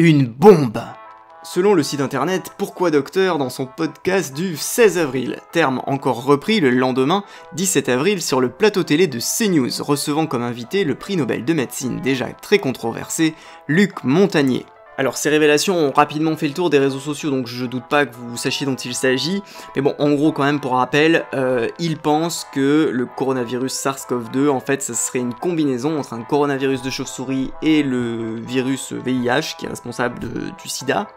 une bombe. Selon le site internet Pourquoi Docteur dans son podcast du 16 avril, terme encore repris le lendemain, 17 avril, sur le plateau télé de CNews, recevant comme invité le prix Nobel de médecine déjà très controversé, Luc Montagnier. Alors ces révélations ont rapidement fait le tour des réseaux sociaux, donc je doute pas que vous sachiez dont il s'agit, mais bon, en gros quand même pour rappel, il pense que le coronavirus SARS-CoV-2, en fait, ça serait une combinaison entre un coronavirus de chauve-souris et le virus VIH, qui est responsable du sida,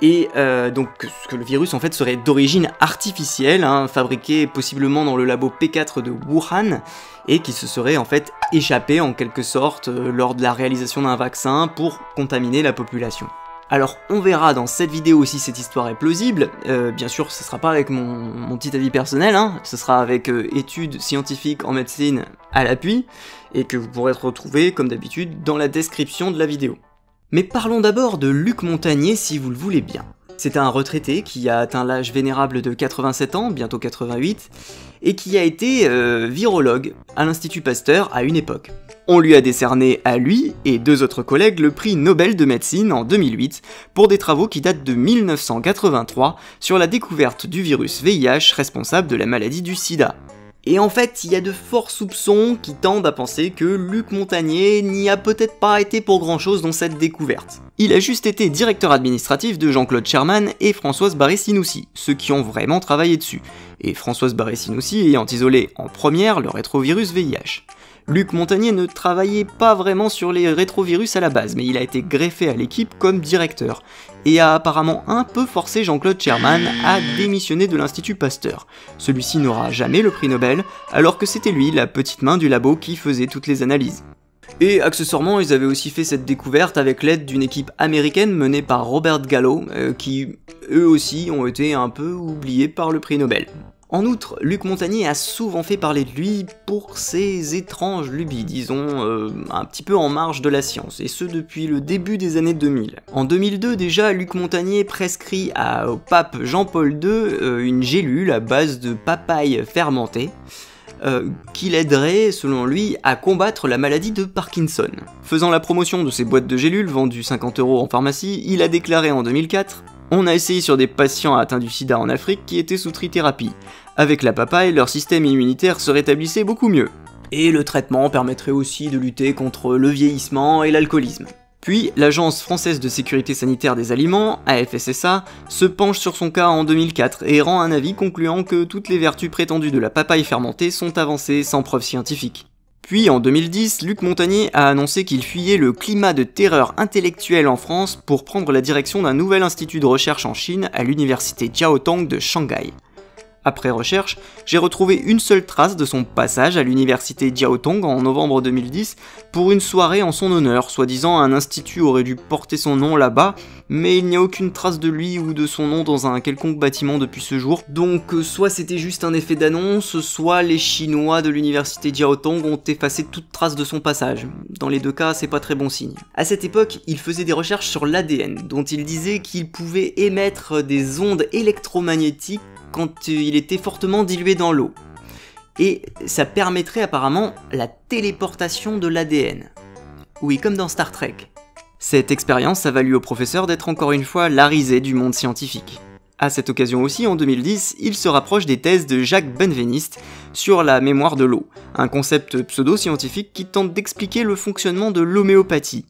et donc que le virus en fait serait d'origine artificielle, fabriqué possiblement dans le labo P4 de Wuhan, et qui se serait en fait échappé en quelque sorte lors de la réalisation d'un vaccin pour contaminer la population. Alors on verra dans cette vidéo si cette histoire est plausible, bien sûr ce sera pas avec mon petit avis personnel, ce sera avec études scientifiques en médecine à l'appui, et que vous pourrez retrouver comme d'habitude dans la description de la vidéo. Mais parlons d'abord de Luc Montagnier si vous le voulez bien. C'est un retraité qui a atteint l'âge vénérable de 87 ans, bientôt 88, et qui a été virologue à l'Institut Pasteur à une époque. On lui a décerné à lui et deux autres collègues le prix Nobel de médecine en 2008 pour des travaux qui datent de 1983 sur la découverte du virus VIH responsable de la maladie du sida. Et en fait, il y a de forts soupçons qui tendent à penser que Luc Montagnier n'y a peut-être pas été pour grand chose dans cette découverte. Il a juste été directeur administratif de Jean-Claude Sherman et Françoise Barré-Sinoussi, ceux qui ont vraiment travaillé dessus, et Françoise Barré-Sinoussi ayant isolé en première le rétrovirus VIH. Luc Montagnier ne travaillait pas vraiment sur les rétrovirus à la base, mais il a été greffé à l'équipe comme directeur, et a apparemment un peu forcé Jean-Claude Sherman à démissionner de l'Institut Pasteur. Celui-ci n'aura jamais le prix Nobel, alors que c'était lui, la petite main du labo, qui faisait toutes les analyses. Et accessoirement, ils avaient aussi fait cette découverte avec l'aide d'une équipe américaine menée par Robert Gallo, qui eux aussi ont été un peu oubliés par le prix Nobel. En outre, Luc Montagnier a souvent fait parler de lui pour ses étranges lubies, disons, un petit peu en marge de la science, et ce depuis le début des années 2000. En 2002 déjà, Luc Montagnier prescrit au pape Jean-Paul II une gélule à base de papaye fermentée, qui l'aiderait, selon lui, à combattre la maladie de Parkinson. Faisant la promotion de ces boîtes de gélules vendues 50 € en pharmacie, il a déclaré en 2004 « On a essayé sur des patients atteints du sida en Afrique qui étaient sous trithérapie. Avec la papaye, leur système immunitaire se rétablissait beaucoup mieux. Et le traitement permettrait aussi de lutter contre le vieillissement et l'alcoolisme. » Puis, l'Agence française de sécurité sanitaire des aliments, AFSSA, se penche sur son cas en 2004 et rend un avis concluant que toutes les vertus prétendues de la papaye fermentée sont avancées sans preuve scientifique. Puis en 2010, Luc Montagnier a annoncé qu'il fuyait le climat de terreur intellectuelle en France pour prendre la direction d'un nouvel institut de recherche en Chine à l'université Jiaotong de Shanghai. Après recherche, j'ai retrouvé une seule trace de son passage à l'université Jiaotong en novembre 2010 pour une soirée en son honneur, soi-disant un institut aurait dû porter son nom là-bas, mais il n'y a aucune trace de lui ou de son nom dans un quelconque bâtiment depuis ce jour, donc soit c'était juste un effet d'annonce, soit les Chinois de l'université Jiaotong ont effacé toute trace de son passage. Dans les deux cas, c'est pas très bon signe. À cette époque, il faisait des recherches sur l'ADN, dont il disait qu'il pouvait émettre des ondes électromagnétiques quand il était fortement dilué dans l'eau. Et ça permettrait apparemment la téléportation de l'ADN. Oui, comme dans Star Trek. Cette expérience a valu au professeur d'être encore une fois la risée du monde scientifique. À cette occasion aussi, en 2010, il se rapproche des thèses de Jacques Benveniste sur la mémoire de l'eau, un concept pseudo-scientifique qui tente d'expliquer le fonctionnement de l'homéopathie,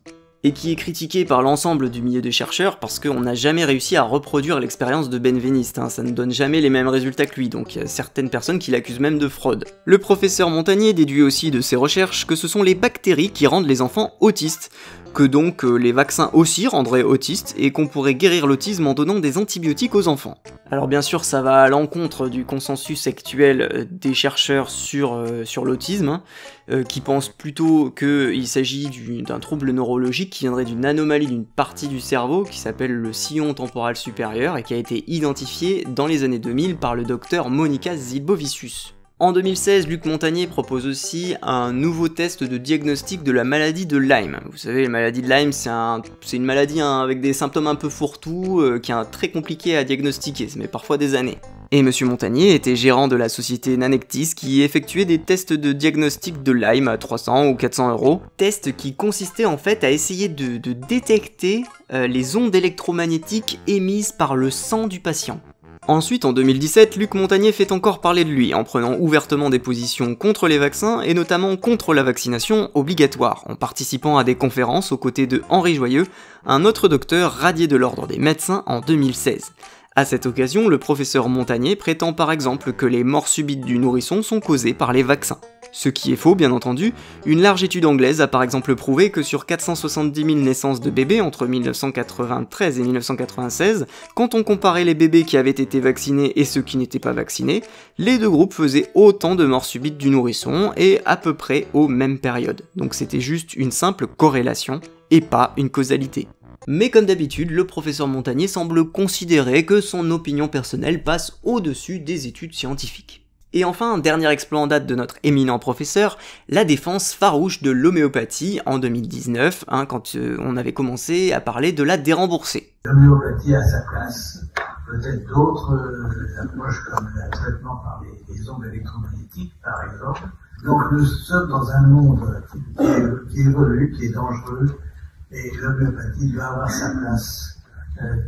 et qui est critiqué par l'ensemble du milieu des chercheurs parce qu'on n'a jamais réussi à reproduire l'expérience de Benveniste, ça ne donne jamais les mêmes résultats que lui, donc il y a certaines personnes qui l'accusent même de fraude. Le professeur Montagnier déduit aussi de ses recherches que ce sont les bactéries qui rendent les enfants autistes, que donc les vaccins aussi rendraient autistes et qu'on pourrait guérir l'autisme en donnant des antibiotiques aux enfants. Alors bien sûr ça va à l'encontre du consensus actuel des chercheurs sur l'autisme, qui pensent plutôt qu'il s'agit d'un trouble neurologique qui viendrait d'une anomalie d'une partie du cerveau qui s'appelle le sillon temporal supérieur et qui a été identifié dans les années 2000 par le docteur Monica Zibovicius. En 2016, Luc Montagnier propose aussi un nouveau test de diagnostic de la maladie de Lyme. Vous savez, la maladie de Lyme, c'est une maladie avec des symptômes un peu fourre-tout, qui est très compliqué à diagnostiquer, ça met parfois des années. Et Monsieur Montagnier était gérant de la société Nanectis qui effectuait des tests de diagnostic de Lyme à 300 ou 400 €. Tests qui consistaient en fait à essayer de détecter les ondes électromagnétiques émises par le sang du patient. Ensuite, en 2017, Luc Montagnier fait encore parler de lui, en prenant ouvertement des positions contre les vaccins, et notamment contre la vaccination obligatoire, en participant à des conférences aux côtés de Henri Joyeux, un autre docteur radié de l'ordre des médecins en 2016. À cette occasion, le professeur Montagnier prétend par exemple que les morts subites du nourrisson sont causées par les vaccins. Ce qui est faux, bien entendu. Une large étude anglaise a par exemple prouvé que sur 470 000 naissances de bébés entre 1993 et 1996, quand on comparait les bébés qui avaient été vaccinés et ceux qui n'étaient pas vaccinés, les deux groupes faisaient autant de morts subites du nourrisson et à peu près aux mêmes périodes. Donc c'était juste une simple corrélation et pas une causalité. Mais comme d'habitude, le professeur Montagnier semble considérer que son opinion personnelle passe au-dessus des études scientifiques. Et enfin, dernier exploit en date de notre éminent professeur, la défense farouche de l'homéopathie en 2019, quand on avait commencé à parler de la dérembourser. L'homéopathie a sa place, peut-être d'autres approches comme le traitement par les ondes électromagnétiques, par exemple. Donc nous sommes dans un monde qui évolue, qui est dangereux, et l'homéopathie doit avoir sa place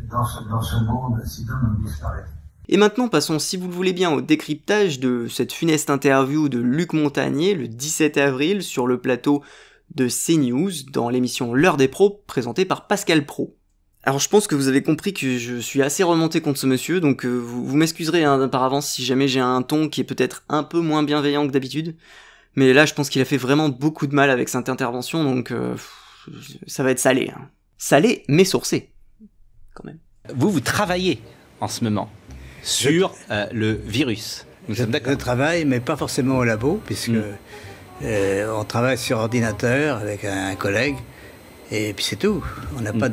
dans ce monde, sinon nous disparaît. Et maintenant passons, si vous le voulez bien, au décryptage de cette funeste interview de Luc Montagnier le 17 avril sur le plateau de CNews dans l'émission L'heure des pros présentée par Pascal Praud. Alors je pense que vous avez compris que je suis assez remonté contre ce monsieur, donc vous m'excuserez par avance si jamais j'ai un ton qui est peut-être un peu moins bienveillant que d'habitude, mais là je pense qu'il a fait vraiment beaucoup de mal avec cette intervention, donc ça va être salé. Salé mais sourcé, quand même. Vous travaillez en ce moment sur le virus. Nous sommes d'accord. Je travaille, mais pas forcément au labo, puisque on travaille sur ordinateur avec un collègue, et puis c'est tout. On n'a pas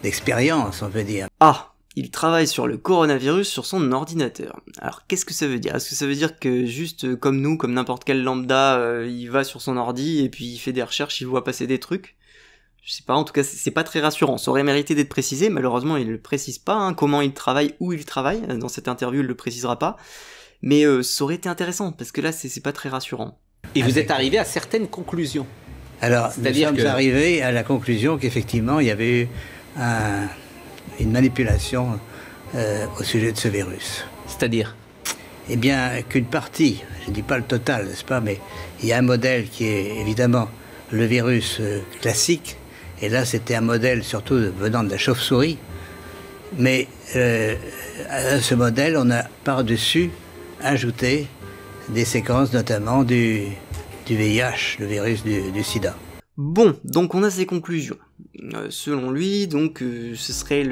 d'expérience, on peut dire. Ah, il travaille sur le coronavirus sur son ordinateur. Alors qu'est-ce que ça veut dire? Est-ce que ça veut dire que juste comme nous, comme n'importe quel lambda, il va sur son ordi et puis il fait des recherches, il voit passer des trucs? Je sais pas, en tout cas c'est pas très rassurant, ça aurait mérité d'être précisé, malheureusement il le précise pas, comment il travaille, où il travaille, dans cette interview il le précisera pas, mais ça aurait été intéressant, parce que là c'est pas très rassurant. Et vous êtes arrivé à certaines conclusions. Alors, nous sommes arrivés à la conclusion qu'effectivement il y avait eu une manipulation au sujet de ce virus. C'est-à-dire? Eh bien, qu'une partie, je dis pas le total, n'est-ce pas, mais il y a un modèle qui est évidemment le virus classique. Et là, c'était un modèle surtout venant de la chauve-souris. Mais à ce modèle, on a par-dessus ajouté des séquences, notamment du VIH, le virus du sida. Bon, donc on a ces conclusions. Selon lui, donc, ce serait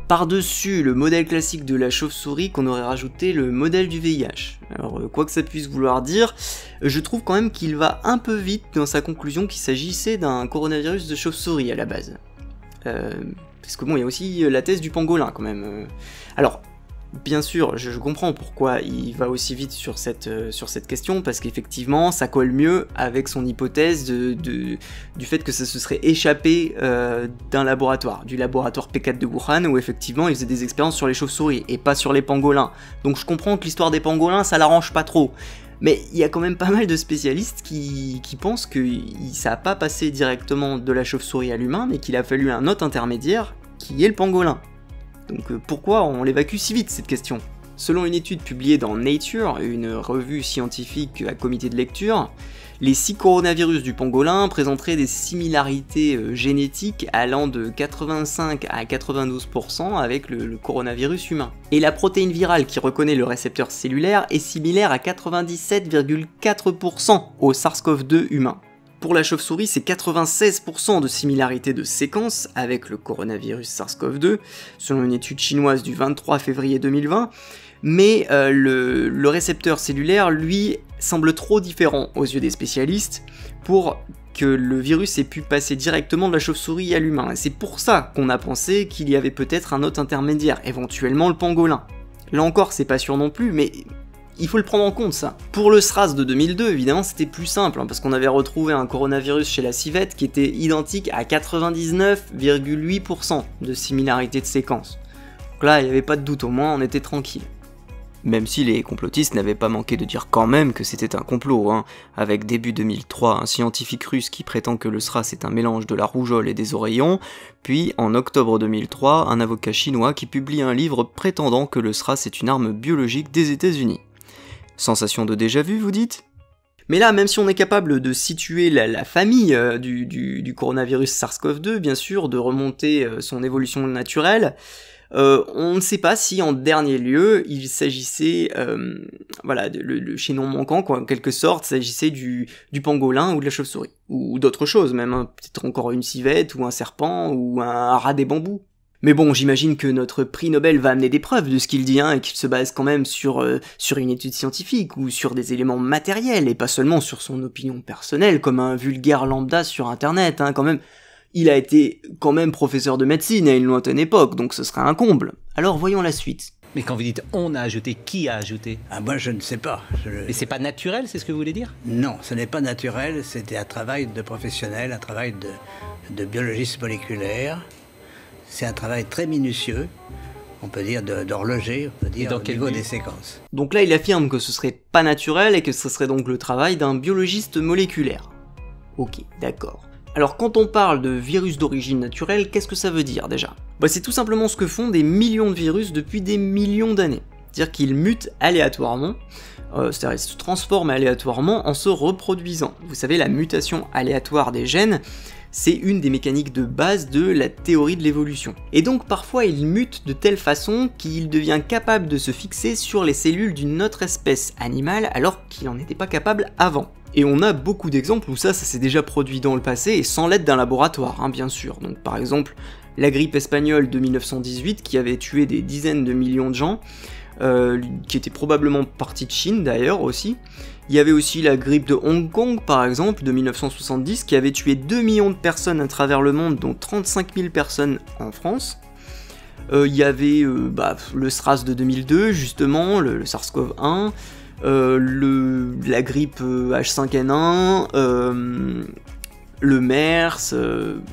par-dessus le modèle classique de la chauve-souris qu'on aurait rajouté le modèle du VIH. Alors, quoi que ça puisse vouloir dire, je trouve quand même qu'il va un peu vite dans sa conclusion qu'il s'agissait d'un coronavirus de chauve-souris à la base. Parce que bon, il y a aussi la thèse du pangolin quand même. Alors, bien sûr, je comprends pourquoi il va aussi vite sur cette question, parce qu'effectivement, ça colle mieux avec son hypothèse du fait que ça se serait échappé d'un laboratoire, du laboratoire P4 de Wuhan, où effectivement, ils faisaient des expériences sur les chauves-souris, et pas sur les pangolins. Donc je comprends que l'histoire des pangolins, ça l'arrange pas trop. Mais il y a quand même pas mal de spécialistes qui pensent que ça n'a pas passé directement de la chauve-souris à l'humain, mais qu'il a fallu un autre intermédiaire, qui est le pangolin. Donc pourquoi on l'évacue si vite, cette question? Selon une étude publiée dans Nature, une revue scientifique à comité de lecture, les 6 coronavirus du pangolin présenteraient des similarités génétiques allant de 85 à 92% avec le coronavirus humain. Et la protéine virale qui reconnaît le récepteur cellulaire est similaire à 97,4% au SARS-CoV-2 humain. Pour la chauve-souris, c'est 96% de similarité de séquence avec le coronavirus SARS-CoV-2, selon une étude chinoise du 23 février 2020, mais le récepteur cellulaire, lui, semble trop différent aux yeux des spécialistes pour que le virus ait pu passer directement de la chauve-souris à l'humain. Et c'est pour ça qu'on a pensé qu'il y avait peut-être un autre intermédiaire, éventuellement le pangolin. Là encore, c'est pas sûr non plus, mais il faut le prendre en compte, ça. Pour le SRAS de 2002, évidemment, c'était plus simple, parce qu'on avait retrouvé un coronavirus chez la civette qui était identique à 99,8% de similarité de séquence. Donc là, il n'y avait pas de doute, au moins on était tranquille. Même si les complotistes n'avaient pas manqué de dire quand même que c'était un complot, hein, avec début 2003 un scientifique russe qui prétend que le SRAS est un mélange de la rougeole et des oreillons, puis en octobre 2003 un avocat chinois qui publie un livre prétendant que le SRAS est une arme biologique des États-Unis. Sensation de déjà-vu, vous dites ? Mais là, même si on est capable de situer la famille du coronavirus SARS-CoV-2, bien sûr, de remonter son évolution naturelle, on ne sait pas si en dernier lieu il s'agissait, le chaînon manquant, quoi, en quelque sorte, s'agissait du pangolin ou de la chauve-souris, ou d'autres choses même, hein, peut-être encore une civette ou un serpent ou un rat des bambous. Mais bon, j'imagine que notre prix Nobel va amener des preuves de ce qu'il dit, hein, et qu'il se base quand même sur une étude scientifique ou sur des éléments matériels et pas seulement sur son opinion personnelle comme un vulgaire lambda sur internet, hein, quand même. Il a été quand même professeur de médecine à une lointaine époque, donc ce serait un comble. Alors voyons la suite. Mais quand vous dites on a ajouté, qui a ajouté? Ah, moi je ne sais pas. Mais c'est pas naturel, c'est ce que vous voulez dire? Non, ce n'est pas naturel, c'était un travail de professionnel, un travail de biologiste moléculaire. C'est un travail très minutieux, on peut dire d'horloger, on peut dire au niveau des séquences. Donc là il affirme que ce serait pas naturel et que ce serait donc le travail d'un biologiste moléculaire. Ok, d'accord. Alors quand on parle de virus d'origine naturelle, qu'est-ce que ça veut dire déjà? C'est tout simplement ce que font des millions de virus depuis des millions d'années. C'est-à-dire qu'ils mutent aléatoirement, c'est-à-dire ils se transforment aléatoirement en se reproduisant. Vous savez, la mutation aléatoire des gènes, c'est une des mécaniques de base de la théorie de l'évolution. Et donc parfois ils mutent de telle façon qu'il devient capable de se fixer sur les cellules d'une autre espèce animale alors qu'il n'en était pas capable avant. Et on a beaucoup d'exemples où ça s'est déjà produit dans le passé et sans l'aide d'un laboratoire, hein, bien sûr. Donc par exemple, la grippe espagnole de 1918 qui avait tué des dizaines de millions de gens, qui était probablement partie de Chine d'ailleurs aussi. Il y avait aussi la grippe de Hong Kong par exemple de 1970 qui avait tué 2 millions de personnes à travers le monde, dont 35 000 personnes en France. Il y avait le SRAS de 2002 justement, le SARS-CoV-1, la grippe H5N1, le MERS,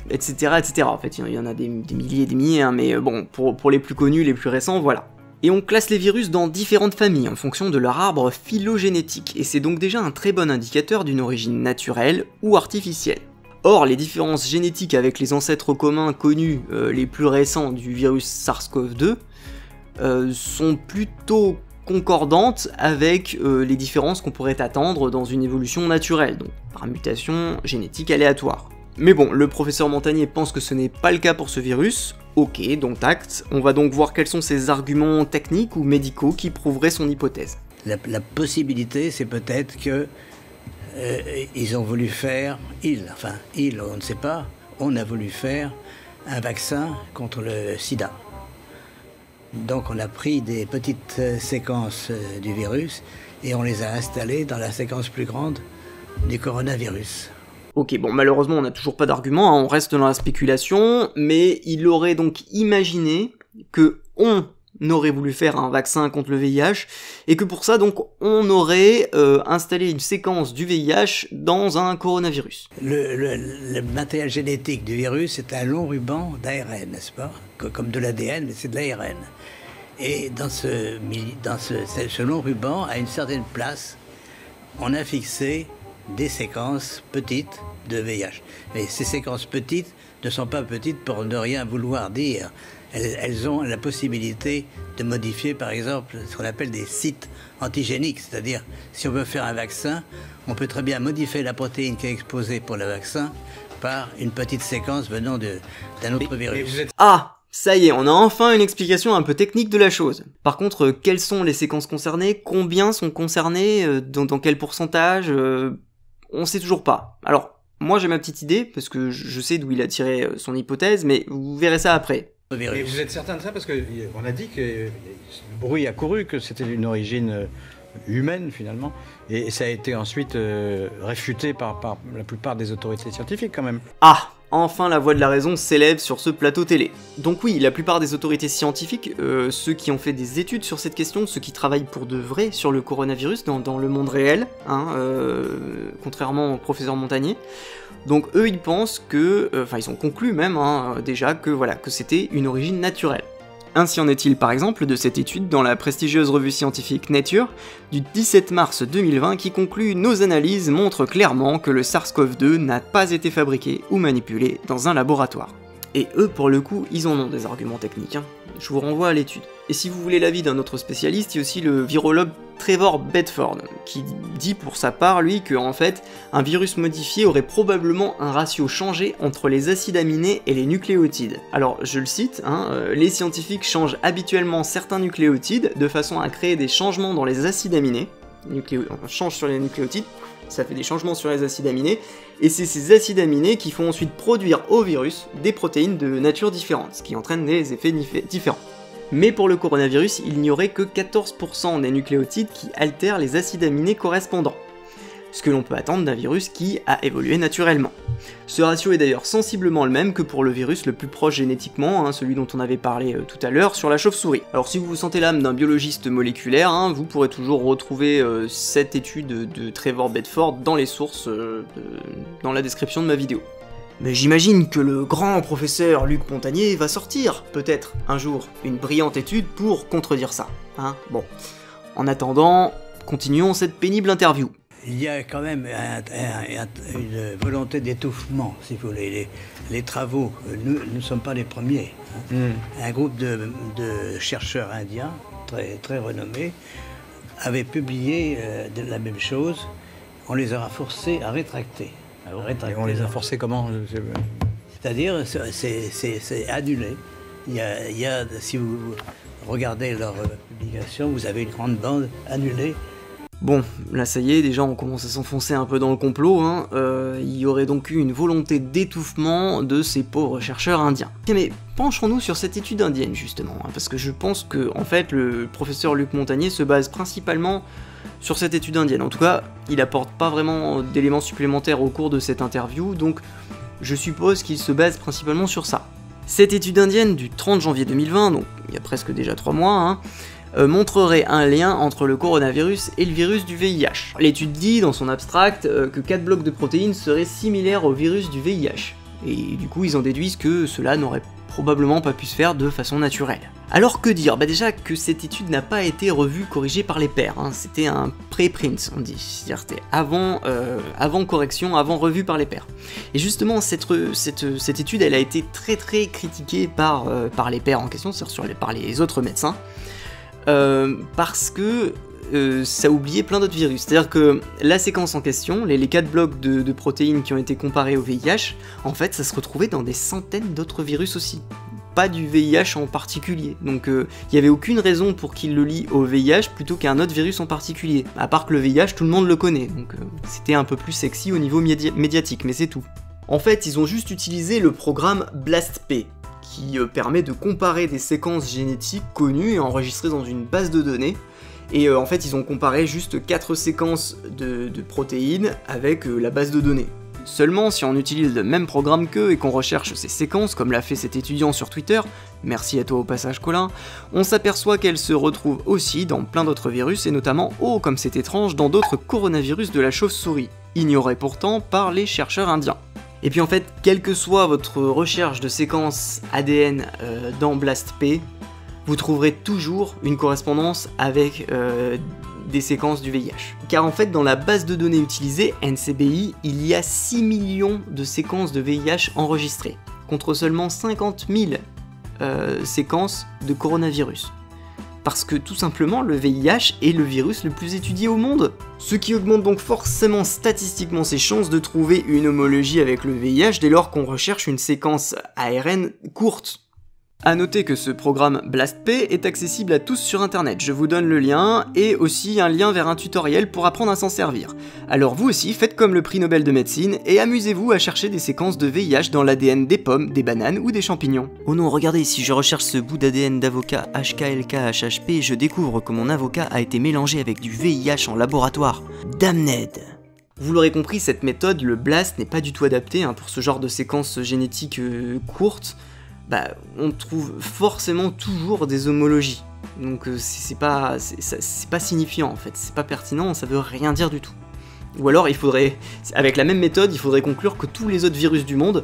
etc., etc. En fait, il y en a des milliers et des milliers, hein, mais bon, pour les plus connus, les plus récents, voilà. Et on classe les virus dans différentes familles en fonction de leur arbre phylogénétique, et c'est donc déjà un très bon indicateur d'une origine naturelle ou artificielle. Or, les différences génétiques avec les ancêtres communs connus les plus récents du virus SARS-CoV-2 sont plutôt concordantes avec les différences qu'on pourrait attendre dans une évolution naturelle, donc par mutation génétique aléatoire. Mais bon, le professeur Montagnier pense que ce n'est pas le cas pour ce virus. Ok, donc acte. On va donc voir quels sont ces arguments techniques ou médicaux qui prouveraient son hypothèse. La possibilité, c'est peut-être que ils ont voulu faire, on ne sait pas, on a voulu faire un vaccin contre le sida. Donc on a pris des petites séquences du virus et on les a installées dans la séquence plus grande du coronavirus. Ok, bon, malheureusement, on n'a toujours pas d'argument, hein, on reste dans la spéculation, mais il aurait donc imaginé que on aurait voulu faire un vaccin contre le VIH, et que pour ça, donc, on aurait installé une séquence du VIH dans un coronavirus. Le matériel génétique du virus est un long ruban d'ARN, n'est-ce pas? Comme de l'ADN, mais c'est de l'ARN. Et dans ce long ruban, à une certaine place, on a fixé des séquences petites de VIH. Mais ces séquences petites ne sont pas petites pour ne rien vouloir dire. Elles ont la possibilité de modifier, par exemple, ce qu'on appelle des sites antigéniques. C'est-à-dire, si on veut faire un vaccin, on peut très bien modifier la protéine qui est exposée pour le vaccin par une petite séquence venant d'un autre virus. Ah! Ça y est, on a enfin une explication un peu technique de la chose. Par contre, quelles sont les séquences concernées? Combien sont concernées? Dans quel pourcentage? On sait toujours pas. Alors, moi j'ai ma petite idée, parce que je sais d'où il a tiré son hypothèse, mais vous verrez ça après. Et vous êtes certain de ça? Parce qu'on a dit que le bruit a couru, que c'était d'une origine humaine finalement, et ça a été ensuite réfuté par la plupart des autorités scientifiques quand même. Ah! Enfin la voix de la raison s'élève sur ce plateau télé. Donc oui, la plupart des autorités scientifiques, ceux qui ont fait des études sur cette question, ceux qui travaillent pour de vrai sur le coronavirus dans le monde réel, hein, contrairement au professeur Montagnier, donc eux ils pensent que, ils ont conclu même déjà que voilà, que c'était une origine naturelle. Ainsi en est-il par exemple de cette étude dans la prestigieuse revue scientifique Nature du 17 mars 2020 qui conclut « Nos analyses montrent clairement que le SARS-CoV-2 n'a pas été fabriqué ou manipulé dans un laboratoire ». Et eux, pour le coup, ils en ont des arguments techniques, hein. Je vous renvoie à l'étude. Et si vous voulez l'avis d'un autre spécialiste, il y a aussi le virologue Trevor Bedford, qui dit pour sa part, lui, que en fait, un virus modifié aurait probablement un ratio changé entre les acides aminés et les nucléotides. Alors, je le cite, hein, les scientifiques changent habituellement certains nucléotides de façon à créer des changements dans les acides aminés. On change sur les nucléotides, ça fait des changements sur les acides aminés, et c'est ces acides aminés qui font ensuite produire au virus des protéines de nature différente, ce qui entraîne des effets différents. Mais pour le coronavirus, il n'y aurait que 14% des nucléotides qui altèrent les acides aminés correspondants, ce que l'on peut attendre d'un virus qui a évolué naturellement. Ce ratio est d'ailleurs sensiblement le même que pour le virus le plus proche génétiquement, hein, celui dont on avait parlé tout à l'heure, sur la chauve-souris. Alors si vous vous sentez l'âme d'un biologiste moléculaire, hein, vous pourrez toujours retrouver cette étude de Trevor Bedford dans les sources, dans la description de ma vidéo. Mais j'imagine que le grand professeur Luc Montagnier va sortir, peut-être, un jour, une brillante étude pour contredire ça, hein. Bon, en attendant, continuons cette pénible interview. Il y a quand même une volonté d'étouffement, si vous voulez. Les travaux, nous ne sommes pas les premiers. Hein. Un groupe de chercheurs indiens, très renommés, avait publié la même chose. On les aura forcés à rétracter. Et on les a forcés comment? C'est-à-dire, c'est annulé. Si vous regardez leur publication, vous avez une grande bande annulée. Bon, là ça y est, déjà on commence à s'enfoncer un peu dans le complot, hein. Il y aurait donc eu une volonté d'étouffement de ces pauvres chercheurs indiens. Mais penchons-nous sur cette étude indienne justement, hein, parce que je pense que en fait le professeur Luc Montagnier se base principalement sur cette étude indienne. En tout cas, il apporte pas vraiment d'éléments supplémentaires au cours de cette interview, donc je suppose qu'il se base principalement sur ça. Cette étude indienne du 30 janvier 2020, donc il y a presque déjà 3 mois, hein, montrerait un lien entre le coronavirus et le virus du VIH. L'étude dit dans son abstract que 4 blocs de protéines seraient similaires au virus du VIH, et du coup ils en déduisent que cela n'aurait probablement pas pu se faire de façon naturelle. Alors que dire? Bah déjà que cette étude n'a pas été revue, corrigée par les pairs, hein. C'était un préprint, on dit, c'est-à-dire c'était avant correction, avant revue par les pairs. Et justement cette étude elle a été très critiquée par les pairs en question, c'est-à-dire par les autres médecins, parce que ça oubliait plein d'autres virus. C'est-à-dire que la séquence en question, les 4 blocs de protéines qui ont été comparés au VIH, en fait ça se retrouvait dans des centaines d'autres virus aussi. Pas du VIH en particulier. Donc il n'y avait aucune raison pour qu'il le lie au VIH plutôt qu'à un autre virus en particulier. À part que le VIH, tout le monde le connaît. Donc c'était un peu plus sexy au niveau médiatique, mais c'est tout. En fait, ils ont juste utilisé le programme BLASTP, qui permet de comparer des séquences génétiques connues et enregistrées dans une base de données. Et en fait, ils ont comparé juste 4 séquences de protéines avec la base de données. Seulement, si on utilise le même programme qu'eux et qu'on recherche ces séquences, comme l'a fait cet étudiant sur Twitter, merci à toi au passage Colin, on s'aperçoit qu'elles se retrouvent aussi dans plein d'autres virus, et notamment, oh comme c'est étrange, dans d'autres coronavirus de la chauve-souris, ignorés pourtant par les chercheurs indiens. Et puis en fait, quelle que soit votre recherche de séquences ADN dans BLASTP, vous trouverez toujours une correspondance avec des séquences du VIH. Car en fait, dans la base de données utilisée, NCBI, il y a 6 millions de séquences de VIH enregistrées, contre seulement 50 000 séquences de coronavirus. Parce que tout simplement, le VIH est le virus le plus étudié au monde. Ce qui augmente donc forcément statistiquement ses chances de trouver une homologie avec le VIH dès lors qu'on recherche une séquence ARN courte. A noter que ce programme BLASTP est accessible à tous sur internet, je vous donne le lien, et aussi un lien vers un tutoriel pour apprendre à s'en servir. Alors vous aussi, faites comme le prix Nobel de médecine, et amusez-vous à chercher des séquences de VIH dans l'ADN des pommes, des bananes ou des champignons. Oh non, regardez, si je recherche ce bout d'ADN d'avocat HKLK-HHP, je découvre que mon avocat a été mélangé avec du VIH en laboratoire. Damned! Vous l'aurez compris, cette méthode, le BLAST, n'est pas du tout adaptée pour ce genre de séquences génétiques courtes. Bah, on trouve forcément toujours des homologies. Donc c'est pas signifiant en fait, c'est pas pertinent, ça veut rien dire du tout. Ou alors avec la même méthode, il faudrait conclure que tous les autres virus du monde,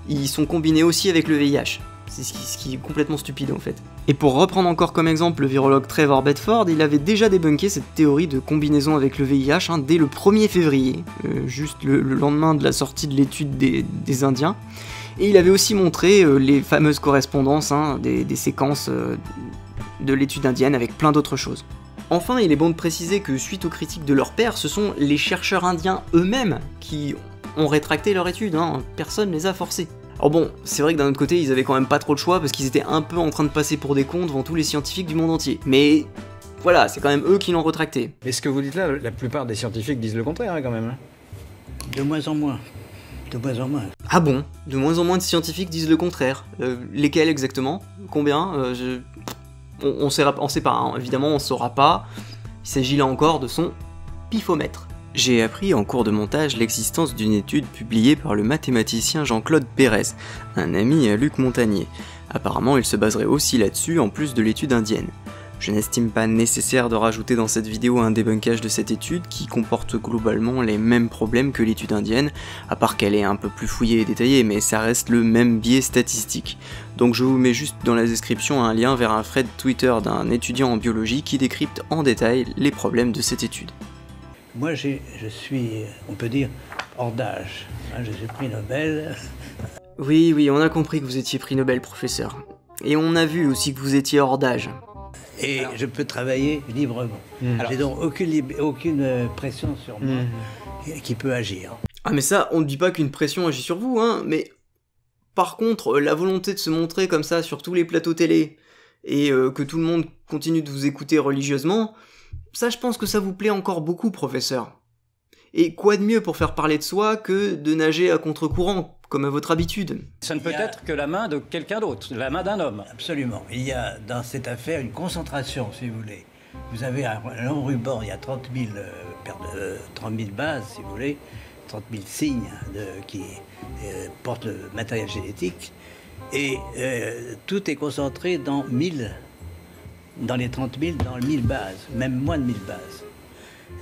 ils sont combinés aussi avec le VIH. C'est ce qui est complètement stupide en fait. Et pour reprendre encore comme exemple le virologue Trevor Bedford, il avait déjà débunké cette théorie de combinaison avec le VIH dès le 1er février, juste le lendemain de la sortie de l'étude des Indiens. Et il avait aussi montré les fameuses correspondances des séquences de l'étude indienne avec plein d'autres choses. Enfin, il est bon de préciser que suite aux critiques de leurs pairs, ce sont les chercheurs indiens eux-mêmes qui ont rétracté leur étude, personne ne les a forcés. Alors bon, c'est vrai que d'un autre côté, ils avaient quand même pas trop de choix parce qu'ils étaient un peu en train de passer pour des cons devant tous les scientifiques du monde entier. Mais voilà, c'est quand même eux qui l'ont rétracté. Mais ce que vous dites là, la plupart des scientifiques disent le contraire quand même. De moins en moins. De moins en moins. Ah bon? De moins en moins de scientifiques disent le contraire. Lesquels exactement? Combien? On sait pas, évidemment on saura pas. Il s'agit là encore de son pifomètre. J'ai appris en cours de montage l'existence d'une étude publiée par le mathématicien Jean-Claude Pérez, un ami à Luc Montagnier. Apparemment il se baserait aussi là-dessus en plus de l'étude indienne. Je n'estime pas nécessaire de rajouter dans cette vidéo un débunkage de cette étude qui comporte globalement les mêmes problèmes que l'étude indienne, à part qu'elle est un peu plus fouillée et détaillée, mais ça reste le même biais statistique. Donc je vous mets juste dans la description un lien vers un thread Twitter d'un étudiant en biologie qui décrypte en détail les problèmes de cette étude. Moi je suis, on peut dire, hors d'âge. Je suis prix Nobel. Oui, on a compris que vous étiez prix Nobel, professeur. Et on a vu aussi que vous étiez hors d'âge. Et je peux travailler librement. J'ai donc aucune pression sur moi qui peut agir. Ah mais ça, on ne dit pas qu'une pression agit sur vous, mais par contre, la volonté de se montrer comme ça sur tous les plateaux télé, et que tout le monde continue de vous écouter religieusement, ça je pense que ça vous plaît encore beaucoup, professeur. Et quoi de mieux pour faire parler de soi que de nager à contre-courant, comme à votre habitude? Ça ne peut être que la main de quelqu'un d'autre, la main d'un homme. Absolument. Il y a dans cette affaire une concentration, si vous voulez. Vous avez un long ruban, il y a 30 000 bases, si vous voulez, 30 000 signes qui portent le matériel génétique. Et tout est concentré dans les 30 000, dans 1000 bases, même moins de 1000 bases.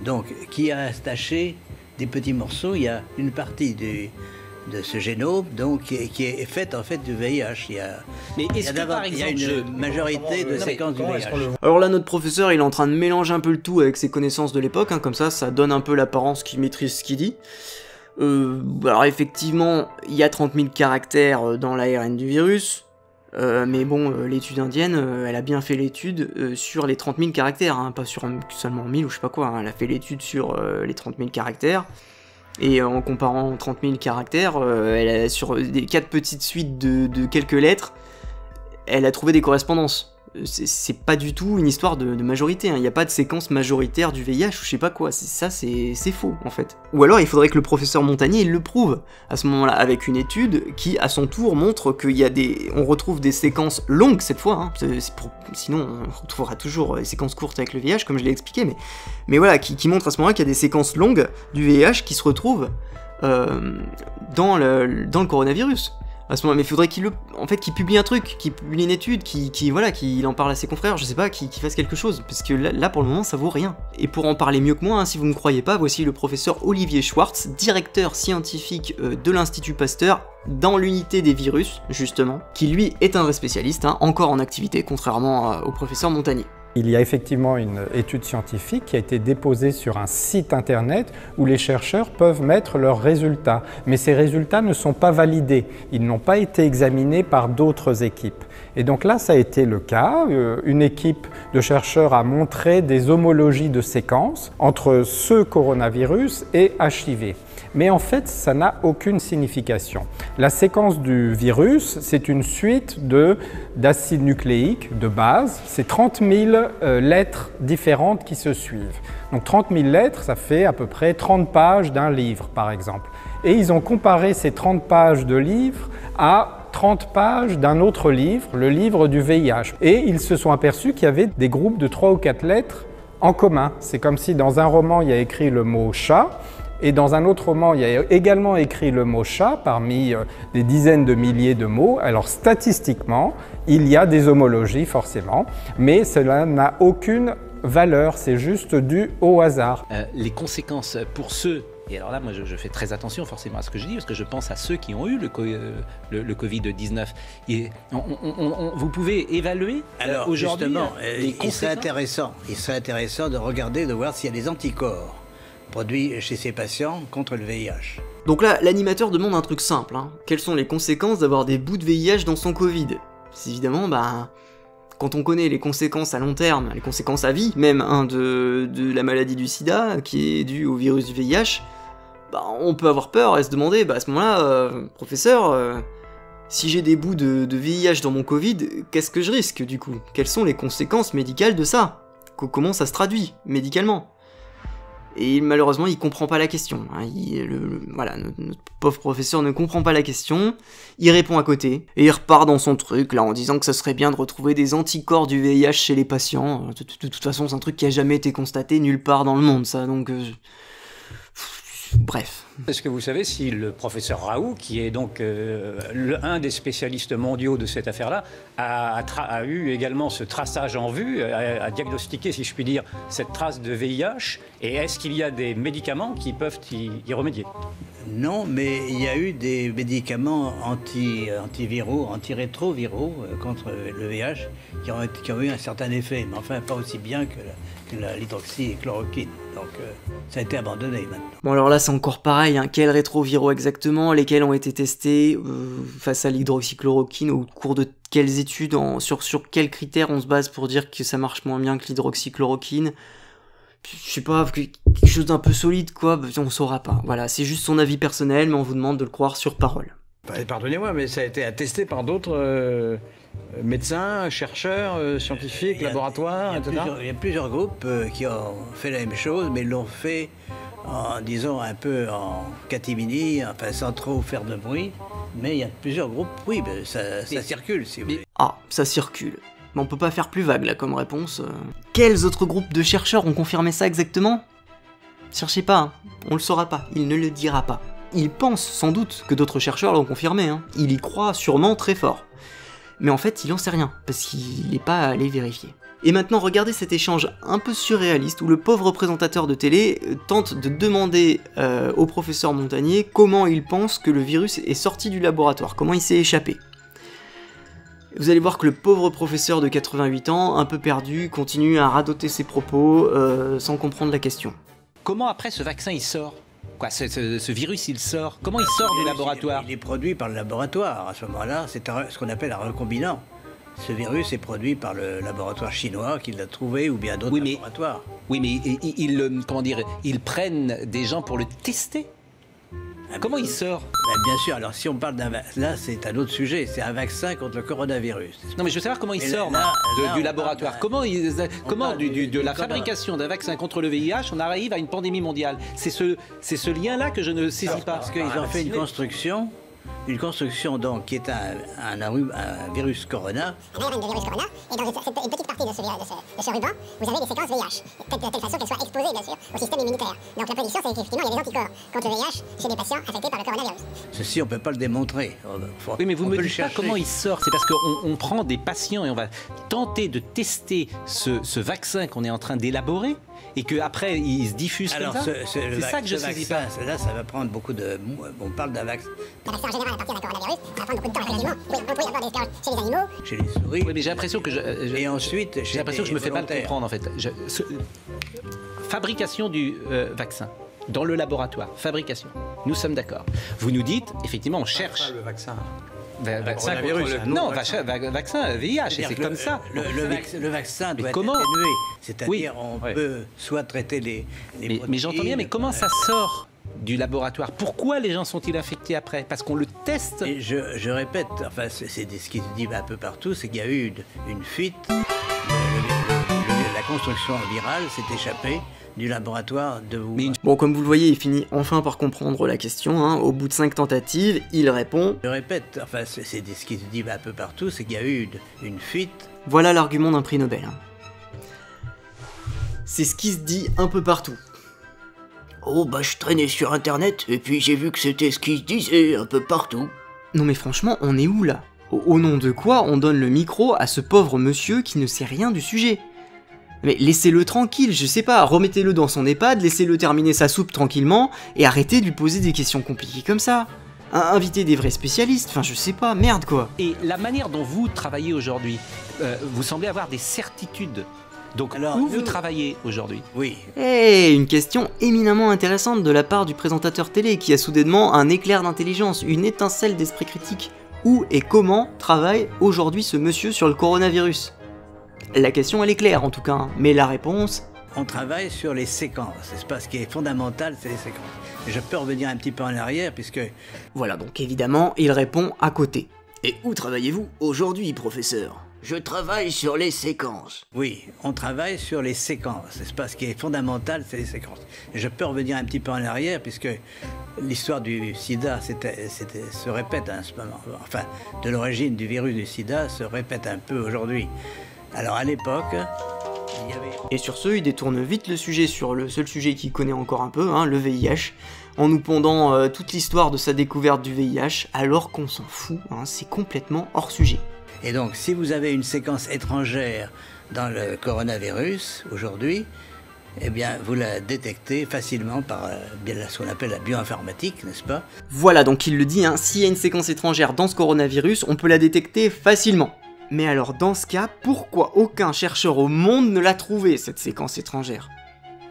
Donc, qui a attaché des petits morceaux, il y a une partie de ce génome donc, qui est faite en fait du VIH. Il y a une majorité de séquences du VIH. Alors là, notre professeur, il est en train de mélanger un peu le tout avec ses connaissances de l'époque, comme ça donne un peu l'apparence qu'il maîtrise ce qu'il dit. Alors effectivement, il y a 30 000 caractères dans l'ARN du virus, mais bon, l'étude indienne, elle a bien fait l'étude sur les 30 000 caractères, pas sur seulement 1000 ou je sais pas quoi, elle a fait l'étude sur les 30 000 caractères, et en comparant 30 000 caractères, elle a, sur des 4 petites suites de quelques lettres, elle a trouvé des correspondances. C'est pas du tout une histoire de majorité, il n'y a pas de séquence majoritaire du VIH ou je sais pas quoi, c'est faux en fait. Ou alors il faudrait que le professeur Montagnier il le prouve à ce moment-là, avec une étude qui à son tour montre qu'il y a on retrouve des séquences longues cette fois, sinon on retrouvera toujours les séquences courtes avec le VIH comme je l'ai expliqué, mais voilà, qui montre à ce moment-là qu'il y a des séquences longues du VIH qui se retrouvent dans le coronavirus. À ce moment-là, mais il faudrait qu'il publie un truc, qu'il publie une étude, qu'il en parle à ses confrères, je sais pas, qu'il fasse quelque chose, parce que là pour le moment ça vaut rien. Et pour en parler mieux que moi, si vous ne me croyez pas, voici le professeur Olivier Schwartz, directeur scientifique de l'Institut Pasteur, dans l'unité des virus, justement, qui lui est un vrai spécialiste, encore en activité, contrairement au professeur Montagnier. Il y a effectivement une étude scientifique qui a été déposée sur un site internet où les chercheurs peuvent mettre leurs résultats. Mais ces résultats ne sont pas validés, ils n'ont pas été examinés par d'autres équipes. Et donc là, ça a été le cas. Une équipe de chercheurs a montré des homologies de séquences entre ce coronavirus et HIV. Mais en fait, ça n'a aucune signification. La séquence du virus, c'est une suite d'acides nucléiques, de bases. C'est 30 000 lettres différentes qui se suivent. Donc 30 000 lettres, ça fait à peu près 30 pages d'un livre, par exemple. Et ils ont comparé ces 30 pages de livre à 30 pages d'un autre livre, le livre du VIH. Et ils se sont aperçus qu'il y avait des groupes de 3 ou 4 lettres en commun. C'est comme si dans un roman, il y a écrit le mot « chat », et dans un autre roman, il y a également écrit le mot « chat » parmi des dizaines de milliers de mots. Alors statistiquement, il y a des homologies forcément, mais cela n'a aucune valeur, c'est juste dû au hasard. Les conséquences pour ceux Et alors là, moi, je fais très attention forcément à ce que je dis, parce que je pense à ceux qui ont eu le Covid-19. Et vous pouvez évaluer alors, aujourd'hui les il serait intéressant de regarder, de voir s'il y a des anticorps produits chez ces patients contre le VIH. Donc là, l'animateur demande un truc simple, hein. Quelles sont les conséquences d'avoir des bouts de VIH dans son Covid? C'est évidemment, quand on connaît les conséquences à long terme, les conséquences à vie même, hein, de la maladie du sida, qui est due au virus du VIH, on peut avoir peur et se demander, à ce moment-là, professeur, si j'ai des bouts de VIH dans mon Covid, qu'est-ce que je risque du coup? Quelles sont les conséquences médicales de ça? Comment ça se traduit médicalement? Et malheureusement, il comprend pas la question. Hein. Notre pauvre professeur ne comprend pas la question, il répond à côté, et il repart dans son truc, là, en disant que ça serait bien de retrouver des anticorps du VIH chez les patients. De toute façon, c'est un truc qui a jamais été constaté nulle part dans le monde, ça, donc... Bref. Est-ce que vous savez si le professeur Raoult, qui est donc un des spécialistes mondiaux de cette affaire-là, a eu également ce traçage en vue, a diagnostiqué, si je puis dire, cette trace de VIH, et est-ce qu'il y a des médicaments qui peuvent y remédier? Non, mais il y a eu des médicaments antiviraux, antirétroviraux contre le VIH qui ont eu un certain effet, mais enfin pas aussi bien que l'hydroxychloroquine. Donc ça a été abandonné maintenant. Bon alors là c'est encore pareil, hein. Quels rétroviraux exactement, lesquels ont été testés face à l'hydroxychloroquine, au cours de quelles études, sur quels critères on se base pour dire que ça marche moins bien que l'hydroxychloroquine? Je sais pas, quelque chose d'un peu solide quoi, on saura pas. Voilà, c'est juste son avis personnel, mais on vous demande de le croire sur parole. Pardonnez-moi, mais ça a été attesté par d'autres médecins, chercheurs, scientifiques, laboratoires, etc. Il y a plusieurs groupes qui ont fait la même chose, mais l'ont fait disons un peu en catimini, enfin sans trop faire de bruit. Mais il y a plusieurs groupes, oui, ça circule si vous voulez. Ah, ça circule. Mais on peut pas faire plus vague là comme réponse. Quels autres groupes de chercheurs ont confirmé ça exactement? Cherchez pas, hein. On le saura pas, il ne le dira pas. Il pense sans doute que d'autres chercheurs l'ont confirmé, hein. Il y croit sûrement très fort. Mais en fait, il en sait rien, parce qu'il n'est pas allé vérifier. Et maintenant, regardez cet échange un peu surréaliste où le pauvre présentateur de télé tente de demander au professeur Montagnier comment il pense que le virus est sorti du laboratoire, comment il s'est échappé. Vous allez voir que le pauvre professeur de 88 ans, un peu perdu, continue à radoter ses propos sans comprendre la question. Comment après ce vaccin il sort? Quoi, ce virus il sort? Comment il sort du laboratoire? Il est produit par le laboratoire. À ce moment-là, c'est ce qu'on appelle un recombinant. Ce virus est produit par le laboratoire chinois qui l'a trouvé ou bien d'autres laboratoires. Oui, mais ils prennent des gens pour le tester? Comment il sort? Bien sûr, alors si on parle d'un vaccin, là c'est un autre sujet, c'est un vaccin contre le coronavirus. Non mais je veux savoir comment il sort du laboratoire. Comment de la fabrication d'un vaccin contre le VIH, on arrive à une pandémie mondiale? C'est ce lien-là que je ne saisis pas. Parce qu'ils ont fait une construction donc qui est un virus corona. Un ARN de virus corona, et dans une petite partie de ce ruban, vous avez des séquences VIH, de telle façon qu'elles soient exposées bien sûr au système immunitaire. Donc la prédiction c'est qu'effectivement il y a des anticorps contre le VIH chez des patients affectés par le coronavirus. Ceci on ne peut pas le démontrer. Oui mais vous me dites pas comment il sort, c'est parce qu'on prend des patients et on va tenter de tester ce vaccin qu'on est en train d'élaborer et qu'après il se diffuse comme ça. C'est ça que je ne saisis pas. Là ça va prendre beaucoup de... On parle d'un vaccin. Un vaccin en général à partir d'un coronavirus, ça va prendre beaucoup de temps effectivement. Oui, on peut y avoir des esclaves chez les animaux. Chez les souris. Oui mais j'ai l'impression que et ensuite, j'ai l'impression que je me fais mal comprendre en fait. Fabrication du vaccin. Dans le laboratoire, fabrication. Nous sommes d'accord. Vous nous dites, effectivement, on cherche... Le vaccin. Vaccin vaccin VIH, c'est comme ça. Le vaccin doit être atténué. C'est-à-dire, on peut soit traiter les mais j'entends bien, mais comment ça sort du laboratoire? Pourquoi les gens sont-ils infectés après? Parce qu'on le teste. Et je répète, enfin, c'est ce qui se dit un peu partout, c'est qu'il y a eu une fuite. La construction virale s'est échappée du laboratoire de Wuhan. Bon, comme vous le voyez, il finit enfin par comprendre la question. Hein. Au bout de 5 tentatives, il répond... Je répète, enfin, c'est ce qui se dit un peu partout, c'est qu'il y a eu une fuite. Voilà l'argument d'un prix Nobel. Hein. C'est ce qui se dit un peu partout. Oh, je traînais sur internet, et puis j'ai vu que c'était ce qui se disait un peu partout. Non mais franchement, on est où là? Au nom de quoi on donne le micro à ce pauvre monsieur qui ne sait rien du sujet? Mais laissez-le tranquille, je sais pas, remettez-le dans son EHPAD, laissez-le terminer sa soupe tranquillement, et arrêtez de lui poser des questions compliquées comme ça. Invitez des vrais spécialistes, enfin je sais pas, merde quoi. Et la manière dont vous travaillez aujourd'hui, vous semblez avoir des certitudes. Donc alors, où vous travaillez aujourd'hui? Oui. Une question éminemment intéressante de la part du présentateur télé qui a soudainement un éclair d'intelligence, une étincelle d'esprit critique. Où et comment travaille aujourd'hui ce monsieur sur le coronavirus? La question elle est claire en tout cas, hein, mais la réponse... On travaille sur les séquences, c'est pas ce qui est fondamental, c'est les séquences. Et je peux revenir un petit peu en arrière puisque... Voilà, donc évidemment, il répond à côté. Et où travaillez-vous aujourd'hui, professeur? Je travaille sur les séquences. Oui, on travaille sur les séquences, c'est pas ce qui est fondamental, c'est les séquences. Et je peux revenir un petit peu en arrière puisque l'histoire du sida se répète à ce moment. Enfin, de l'origine du virus du sida se répète un peu aujourd'hui. Alors à l'époque... Et sur ce, il détourne vite le sujet sur le seul sujet qu'il connaît encore un peu, hein, le VIH, en nous pondant toute l'histoire de sa découverte du VIH, alors qu'on s'en fout, hein, c'est complètement hors sujet. Et donc, si vous avez une séquence étrangère dans le coronavirus, aujourd'hui, eh bien, vous la détectez facilement par ce qu'on appelle la bioinformatique, n'est-ce pas? Voilà, donc il le dit, hein, s'il y a une séquence étrangère dans ce coronavirus, on peut la détecter facilement. Mais alors dans ce cas, pourquoi aucun chercheur au monde ne l'a trouvée, cette séquence étrangère?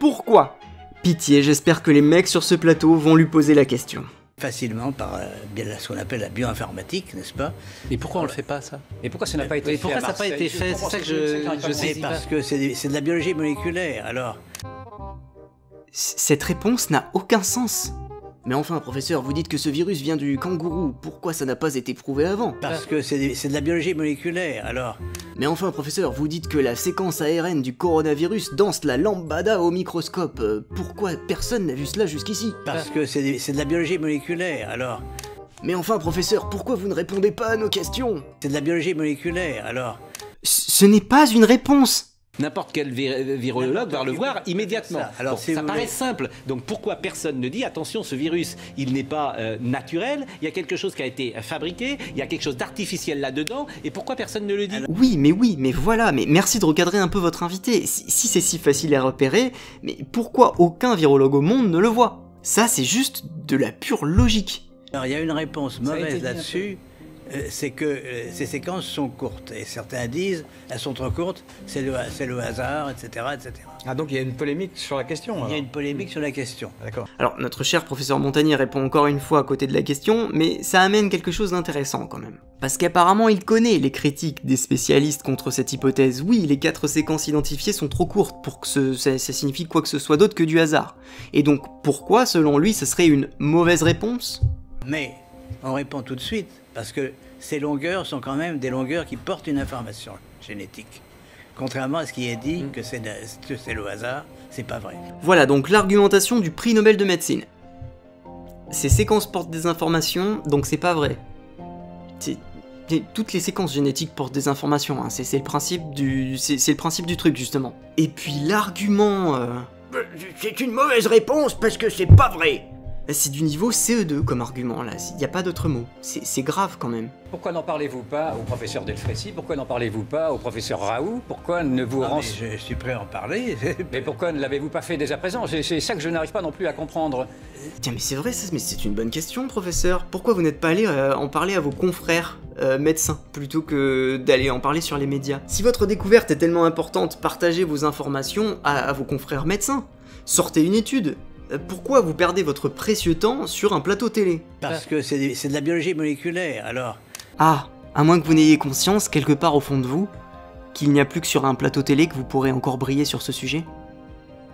Pourquoi? Pitié, j'espère que les mecs sur ce plateau vont lui poser la question. Facilement par ce qu'on appelle la bioinformatique, n'est-ce pas? Et pourquoi on le fait pas, ça? Et pourquoi ça n'a pas été fait? Pourquoi ça n'a pas été fait? C'est ça que je sais pas. Parce que c'est de la biologie moléculaire, alors... Cette réponse n'a aucun sens. Mais enfin, professeur, vous dites que ce virus vient du kangourou, pourquoi ça n'a pas été prouvé avant? Parce que c'est de la biologie moléculaire, alors... Mais enfin, professeur, vous dites que la séquence ARN du coronavirus danse la lambada au microscope, pourquoi personne n'a vu cela jusqu'ici? Parce que c'est de la biologie moléculaire, alors... Mais enfin, professeur, pourquoi vous ne répondez pas à nos questions? C'est de la biologie moléculaire, alors... Ce n'est pas une réponse! N'importe quel virologue va le voir immédiatement. Alors, ça paraît simple. Donc pourquoi personne ne dit attention, ce virus, il n'est pas naturel, il y a quelque chose qui a été fabriqué, il y a quelque chose d'artificiel là-dedans, et pourquoi personne ne le dit? Oui, mais voilà, mais merci de recadrer un peu votre invité. Si c'est si facile à repérer, mais pourquoi aucun virologue au monde ne le voit? Ça, c'est juste de la pure logique. Alors, il y a une réponse mauvaise là-dessus. C'est que ces séquences sont courtes. Et certains disent, elles sont trop courtes, c'est le hasard, etc., etc. Ah, donc il y a une polémique sur la question, alors. Il y a une polémique sur la question. D'accord. Alors, notre cher professeur Montagnier répond encore une fois à côté de la question, mais ça amène quelque chose d'intéressant quand même. Parce qu'apparemment, il connaît les critiques des spécialistes contre cette hypothèse. Oui, les 4 séquences identifiées sont trop courtes pour que ça signifie quoi que ce soit d'autre que du hasard. Et donc, pourquoi, selon lui, ce serait une mauvaise réponse? Mais on répond tout de suite, parce que ces longueurs sont quand même des longueurs qui portent une information génétique. Contrairement à ce qui est dit que c'est le hasard, c'est pas vrai. Voilà donc l'argumentation du prix Nobel de médecine. Ces séquences portent des informations, donc c'est pas vrai. Toutes les séquences génétiques portent des informations, hein. C'est le principe du truc justement. Et puis l'argument... C'est une mauvaise réponse parce que c'est pas vrai. C'est du niveau CE2 comme argument là, il n'y a pas d'autre mot. C'est grave quand même. Pourquoi n'en parlez-vous pas au professeur Delfrécy? Pourquoi n'en parlez-vous pas au professeur Raoult? Pourquoi ne vous Je suis prêt à en parler. Mais pourquoi ne l'avez-vous pas fait dès à présent? C'est ça que je n'arrive pas non plus à comprendre. Tiens, mais c'est vrai ça, mais c'est une bonne question, professeur. Pourquoi vous n'êtes pas allé en parler à vos confrères médecins, plutôt que d'aller en parler sur les médias? Si votre découverte est tellement importante, partagez vos informations à vos confrères médecins. Sortez une étude. Pourquoi vous perdez votre précieux temps sur un plateau télé? Parce que c'est de la biologie moléculaire, alors... Ah, à moins que vous n'ayez conscience, quelque part au fond de vous, qu'il n'y a plus que sur un plateau télé que vous pourrez encore briller sur ce sujet?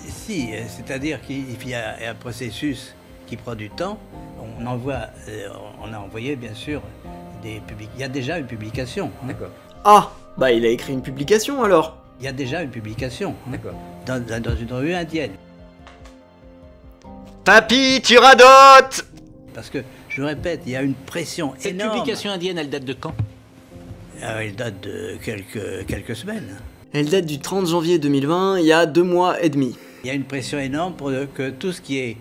Si, c'est-à-dire qu'il y a un processus qui prend du temps. On a envoyé, bien sûr, des publications. Il y a déjà une publication. D'accord. Ah, bah il a écrit une publication alors? Il y a déjà une publication. D'accord. Dans une revue indienne. Papy, tu radotes! Parce que, je répète, il y a une pression énorme. Cette publication indienne, elle date de quand? Elle date de quelques semaines. Elle date du 30 janvier 2020, il y a 2 mois et demi. Il y a une pression énorme pour que tout ce qui est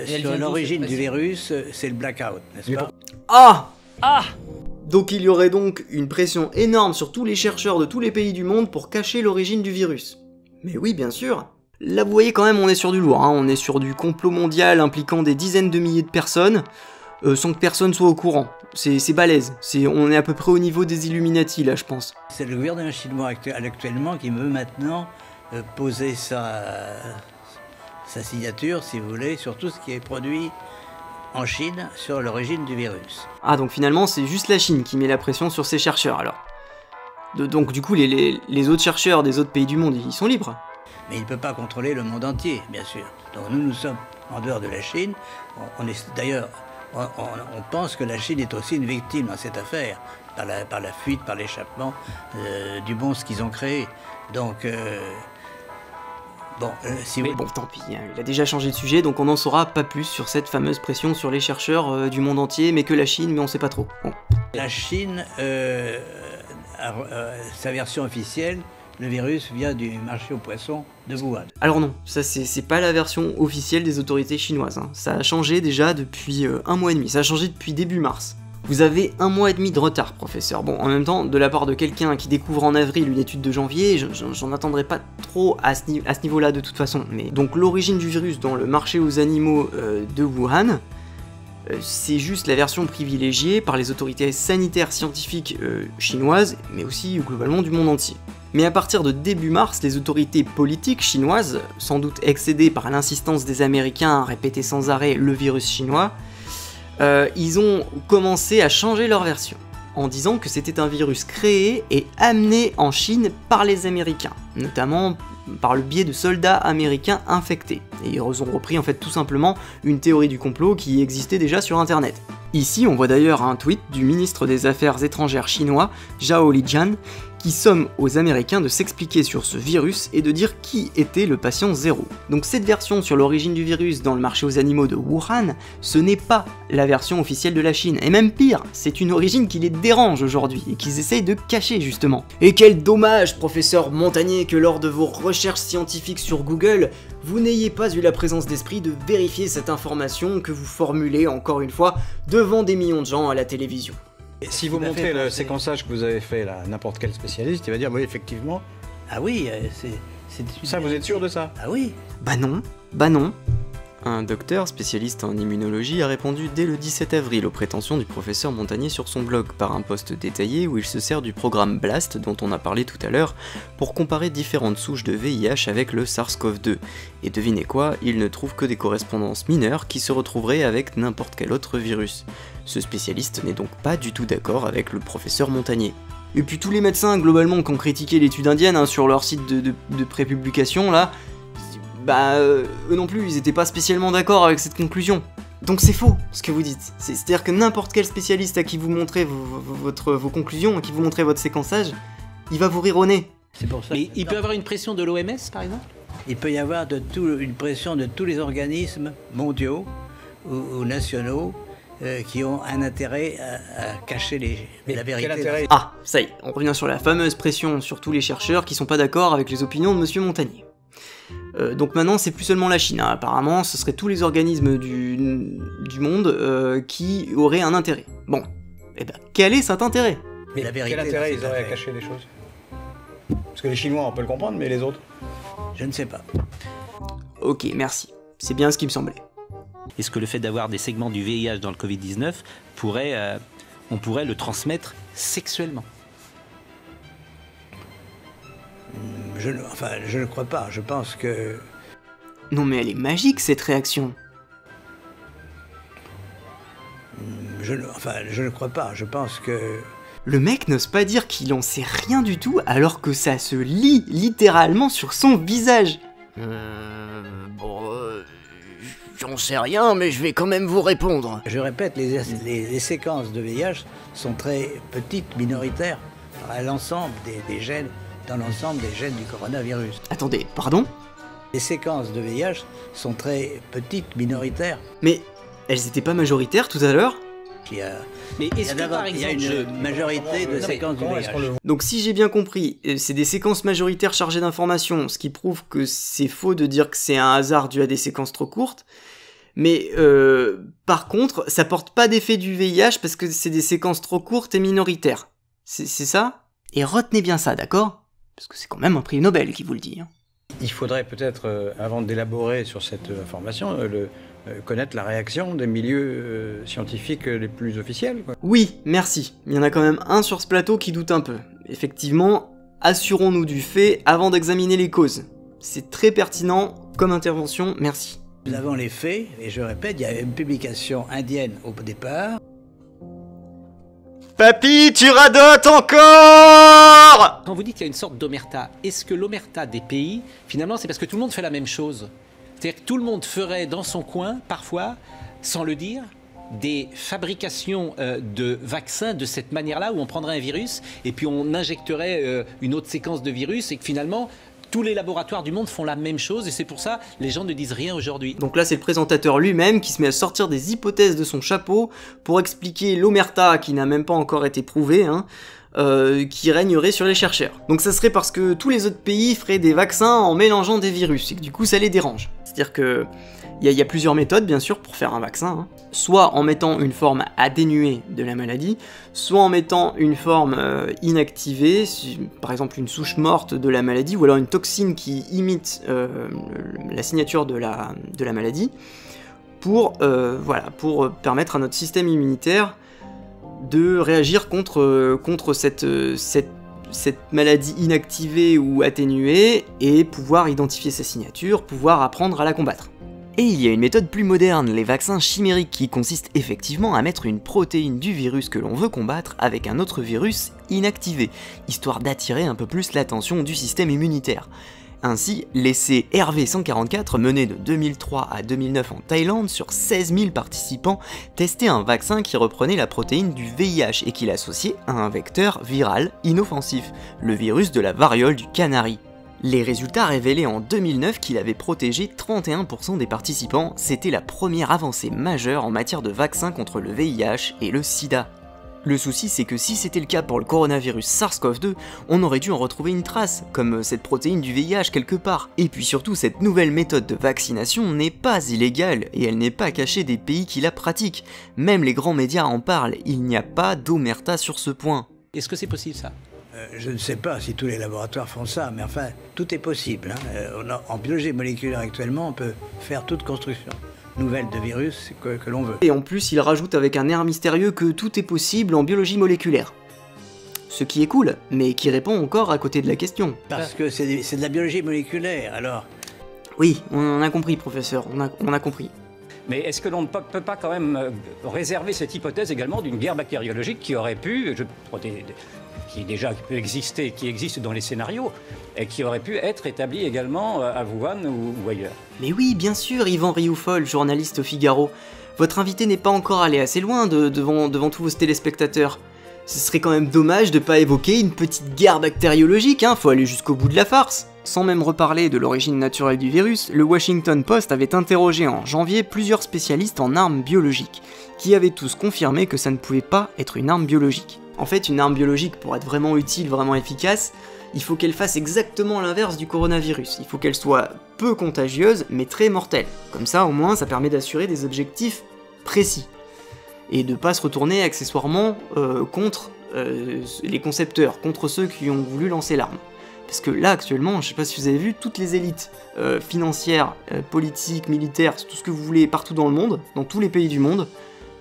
sur l'origine du virus, c'est le blackout, n'est-ce pas? Ah! Donc il y aurait donc une pression énorme sur tous les chercheurs de tous les pays du monde pour cacher l'origine du virus. Mais oui, bien sûr. Là, vous voyez quand même, on est sur du lourd, hein. On est sur du complot mondial impliquant des dizaines de milliers de personnes, sans que personne soit au courant. C'est balèze. On est à peu près au niveau des Illuminati, là, je pense. C'est le gouvernement chinois actuellement qui veut maintenant poser sa signature, si vous voulez, sur tout ce qui est produit en Chine sur l'origine du virus. Ah, donc finalement, c'est juste la Chine qui met la pression sur ses chercheurs, alors. Donc du coup, les autres chercheurs des autres pays du monde, ils sont libres. Mais il ne peut pas contrôler le monde entier, bien sûr. Donc nous sommes en dehors de la Chine. D'ailleurs, on pense que la Chine est aussi une victime dans cette affaire, par la fuite, par l'échappement du monstre qu'ils ont créé. Donc, si vous... Bon, tant pis, hein, il a déjà changé de sujet, donc on n'en saura pas plus sur cette fameuse pression sur les chercheurs du monde entier, mais que la Chine, mais on sait pas trop. Bon. La Chine, sa version officielle, le virus vient du marché aux poissons de Wuhan. Alors non, ça c'est pas la version officielle des autorités chinoises, hein. Ça a changé déjà depuis 1 mois et demi, ça a changé depuis début mars. Vous avez 1 mois et demi de retard, professeur. Bon, en même temps, de la part de quelqu'un qui découvre en avril une étude de janvier, j'en attendrai pas trop à ce niveau-là de toute façon. Mais donc l'origine du virus dans le marché aux animaux de Wuhan, c'est juste la version privilégiée par les autorités sanitaires scientifiques chinoises, mais aussi globalement du monde entier. Mais à partir de début mars, les autorités politiques chinoises, sans doute excédées par l'insistance des Américains à répéter sans arrêt le virus chinois, ils ont commencé à changer leur version, en disant que c'était un virus créé et amené en Chine par les Américains, notamment par le biais de soldats américains infectés. Et ils ont repris en fait tout simplement une théorie du complot qui existait déjà sur internet. Ici on voit d'ailleurs un tweet du ministre des Affaires étrangères chinois, Zhao Lijian, qui somme aux Américains de s'expliquer sur ce virus et de dire qui était le patient zéro. Donc cette version sur l'origine du virus dans le marché aux animaux de Wuhan, ce n'est pas la version officielle de la Chine, et même pire, c'est une origine qui les dérange aujourd'hui, et qu'ils essayent de cacher justement. Et quel dommage, professeur Montagnier, que lors de vos recherches scientifiques sur Google, vous n'ayez pas eu la présence d'esprit de vérifier cette information que vous formulez encore une fois devant des millions de gens à la télévision. Et si vous montrez le séquençage que vous avez fait là, n'importe quel spécialiste, il va dire oui effectivement. Ah oui, Ça, vous êtes sûr de ça? Ah oui. Bah non. Un docteur spécialiste en immunologie a répondu dès le 17 avril aux prétentions du professeur Montagnier sur son blog par un post détaillé où il se sert du programme BLAST dont on a parlé tout à l'heure pour comparer différentes souches de VIH avec le SARS-CoV-2. Et devinez quoi, il ne trouve que des correspondances mineures qui se retrouveraient avec n'importe quel autre virus. Ce spécialiste n'est donc pas du tout d'accord avec le professeur Montagnier. Et puis tous les médecins globalement qui ont critiqué l'étude indienne hein, sur leur site de prépublication là, eux non plus, ils étaient pas spécialement d'accord avec cette conclusion. Donc c'est faux, ce que vous dites. C'est-à-dire que n'importe quel spécialiste à qui vous montrez vos conclusions, à qui vous montrez votre séquençage, il va vous rire au nez. C'est pour ça. Mais il peut y avoir une pression de l'OMS, par exemple? Il peut y avoir une pression de tous les organismes mondiaux ou nationaux qui ont un intérêt à cacher la vérité. Ah, ça y est, on revient sur la fameuse pression sur tous les chercheurs qui sont pas d'accord avec les opinions de Monsieur Montagnier. Donc maintenant c'est plus seulement la Chine, hein. Apparemment ce seraient tous les organismes du monde qui auraient un intérêt. Bon, et ben quel est cet intérêt? Mais la vérité, quel intérêt ils auraient à cacher les choses? Parce que les Chinois on peut le comprendre, mais les autres? Je ne sais pas. Ok, merci. C'est bien ce qui me semblait. Est-ce que le fait d'avoir des segments du VIH dans le Covid-19 on pourrait le transmettre sexuellement? Je ne crois pas. Je pense que... Non mais elle est magique cette réaction. Je ne crois pas. Je pense que... Le mec n'ose pas dire qu'il en sait rien du tout alors que ça se lit littéralement sur son visage. J'en sais rien, mais je vais quand même vous répondre. Je répète, les séquences de VIH sont très petites, minoritaires, à l'ensemble des gènes, dans l'ensemble des gènes du coronavirus. Attendez, pardon? Les séquences de VIH sont très petites, minoritaires. Mais elles étaient pas majoritaires tout à l'heure? Mais est-ce que par il y a exemple une majorité de séquences du VIH. Donc si j'ai bien compris, c'est des séquences majoritaires chargées d'informations, ce qui prouve que c'est faux de dire que c'est un hasard dû à des séquences trop courtes. Mais par contre, ça porte pas d'effet du VIH parce que c'est des séquences trop courtes et minoritaires. C'est ça? Et retenez bien ça, d'accord? Parce que c'est quand même un prix Nobel qui vous le dit. Hein. Il faudrait peut-être, avant d'élaborer sur cette information, connaître la réaction des milieux scientifiques les plus officiels, quoi. Oui, merci. Il y en a quand même un sur ce plateau qui doute un peu. Effectivement, assurons-nous du fait avant d'examiner les causes. C'est très pertinent comme intervention, merci. Nous avons les faits, et je répète, il y a une publication indienne au départ. Papy, tu radotes encore! Quand vous dites qu'il y a une sorte d'omerta, est-ce que l'omerta des pays, finalement, c'est parce que tout le monde fait la même chose? C'est-à-dire que tout le monde ferait dans son coin, parfois, sans le dire, des fabrications de vaccins de cette manière-là, où on prendrait un virus, et puis on injecterait une autre séquence de virus, et que finalement, tous les laboratoires du monde font la même chose, et c'est pour ça les gens ne disent rien aujourd'hui. Donc là, c'est le présentateur lui-même qui se met à sortir des hypothèses de son chapeau pour expliquer l'omerta qui n'a même pas encore été prouvée, hein, qui régnerait sur les chercheurs. Donc ça serait parce que tous les autres pays feraient des vaccins en mélangeant des virus, et que du coup ça les dérange. C'est-à-dire que il y a plusieurs méthodes, bien sûr, pour faire un vaccin, hein. Soit en mettant une forme atténuée de la maladie, soit en mettant une forme inactivée, par exemple une souche morte de la maladie, ou alors une toxine qui imite la signature de la maladie, pour permettre à notre système immunitaire de réagir contre cette maladie inactivée ou atténuée, et pouvoir identifier sa signature, pouvoir apprendre à la combattre. Et il y a une méthode plus moderne, les vaccins chimériques, qui consistent effectivement à mettre une protéine du virus que l'on veut combattre avec un autre virus inactivé, histoire d'attirer un peu plus l'attention du système immunitaire. Ainsi, l'essai RV144, mené de 2003 à 2009 en Thaïlande sur 16 000 participants, testait un vaccin qui reprenait la protéine du VIH et qui l'associait à un vecteur viral inoffensif, le virus de la variole du canari. Les résultats révélaient en 2009 qu'il avait protégé 31% des participants, c'était la première avancée majeure en matière de vaccin contre le VIH et le sida. Le souci, c'est que si c'était le cas pour le coronavirus SARS-CoV-2, on aurait dû en retrouver une trace, comme cette protéine du VIH quelque part. Et puis surtout, cette nouvelle méthode de vaccination n'est pas illégale, et elle n'est pas cachée des pays qui la pratiquent. Même les grands médias en parlent, il n'y a pas d'omerta sur ce point. Est-ce que c'est possible ça? Je ne sais pas si tous les laboratoires font ça, mais enfin, tout est possible, hein. En biologie moléculaire actuellement, on peut faire toute construction nouvelle de virus que l'on veut. Et en plus, il rajoute avec un air mystérieux que tout est possible en biologie moléculaire. Ce qui est cool, mais qui répond encore à côté de la question. Parce que c'est de la biologie moléculaire, alors. Oui, on a compris, professeur, on a compris. Mais est-ce que l'on ne peut pas quand même réserver cette hypothèse également d'une guerre bactériologique qui aurait pu, qui existe dans les scénarios, et qui aurait pu être établie également à Wuhan ou ailleurs? Mais oui, bien sûr, Yvan Rioufol, journaliste au Figaro. Votre invité n'est pas encore allé assez loin devant tous vos téléspectateurs. Ce serait quand même dommage de pas évoquer une petite guerre bactériologique, hein, faut aller jusqu'au bout de la farce. Sans même reparler de l'origine naturelle du virus, le Washington Post avait interrogé en janvier plusieurs spécialistes en armes biologiques, qui avaient tous confirmé que ça ne pouvait pas être une arme biologique. En fait, une arme biologique, pour être vraiment utile, vraiment efficace, il faut qu'elle fasse exactement l'inverse du coronavirus. Il faut qu'elle soit peu contagieuse, mais très mortelle. Comme ça, au moins, ça permet d'assurer des objectifs précis. Et de pas se retourner accessoirement contre les concepteurs, contre ceux qui ont voulu lancer l'arme. Parce que là, actuellement, je sais pas si vous avez vu, toutes les élites financières, politiques, militaires, tout ce que vous voulez, partout dans le monde, dans tous les pays du monde,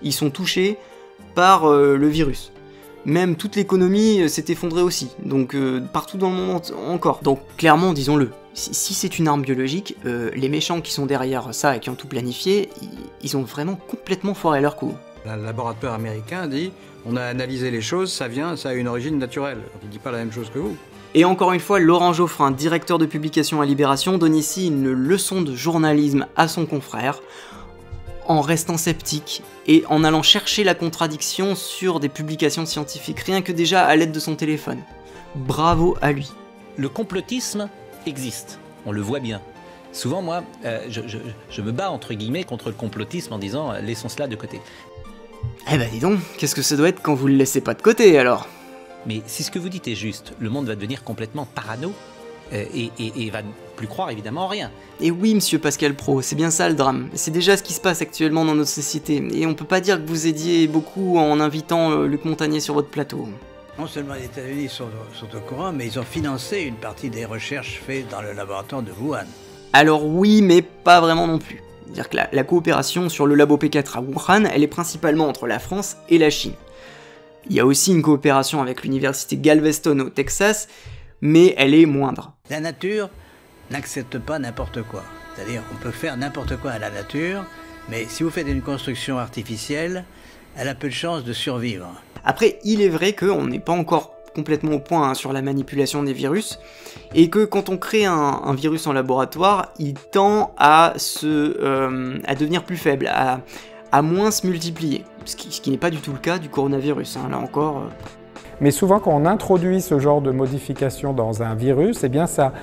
ils sont touchés par le virus. Même toute l'économie s'est effondrée aussi, donc partout dans le monde encore. Donc clairement, disons-le, si c'est une arme biologique, les méchants qui sont derrière ça et qui ont tout planifié, ils ont vraiment complètement foiré leur coup. Un laboratoire américain dit, on a analysé les choses, ça a une origine naturelle. Il ne dit pas la même chose que vous. Et encore une fois, Laurent Geoffrin, directeur de publication à Libération, donne ici une leçon de journalisme à son confrère, en restant sceptique et en allant chercher la contradiction sur des publications scientifiques, rien que déjà à l'aide de son téléphone. Bravo à lui. Le complotisme existe, on le voit bien. Souvent, moi, je me bats entre guillemets contre le complotisme en disant laissons cela de côté. Eh ben dis donc, qu'est-ce que ça doit être quand vous le laissez pas de côté alors? Mais si ce que vous dites est juste, le monde va devenir complètement parano et va ne plus croire évidemment en rien. Et oui, monsieur Pascal Praud, c'est bien ça le drame. C'est déjà ce qui se passe actuellement dans notre société. Et on peut pas dire que vous aidiez beaucoup en invitant Luc Montagnier sur votre plateau. Non seulement les États-Unis sont au courant, mais ils ont financé une partie des recherches faites dans le laboratoire de Wuhan. Alors oui, mais pas vraiment non plus. C'est-à-dire que la coopération sur le labo P4 à Wuhan, elle est principalement entre la France et la Chine. Il y a aussi une coopération avec l'université Galveston au Texas, mais elle est moindre. La nature n'accepte pas n'importe quoi. C'est-à-dire on peut faire n'importe quoi à la nature, mais si vous faites une construction artificielle, elle a peu de chances de survivre. Après, il est vrai qu'on n'est pas encore complètement au point sur la manipulation des virus, et que quand on crée un virus en laboratoire, il tend à devenir plus faible, à moins se multiplier, ce qui n'est pas du tout le cas du coronavirus, hein, là encore. Mais souvent, quand on introduit ce genre de modification dans un virus, eh bien ça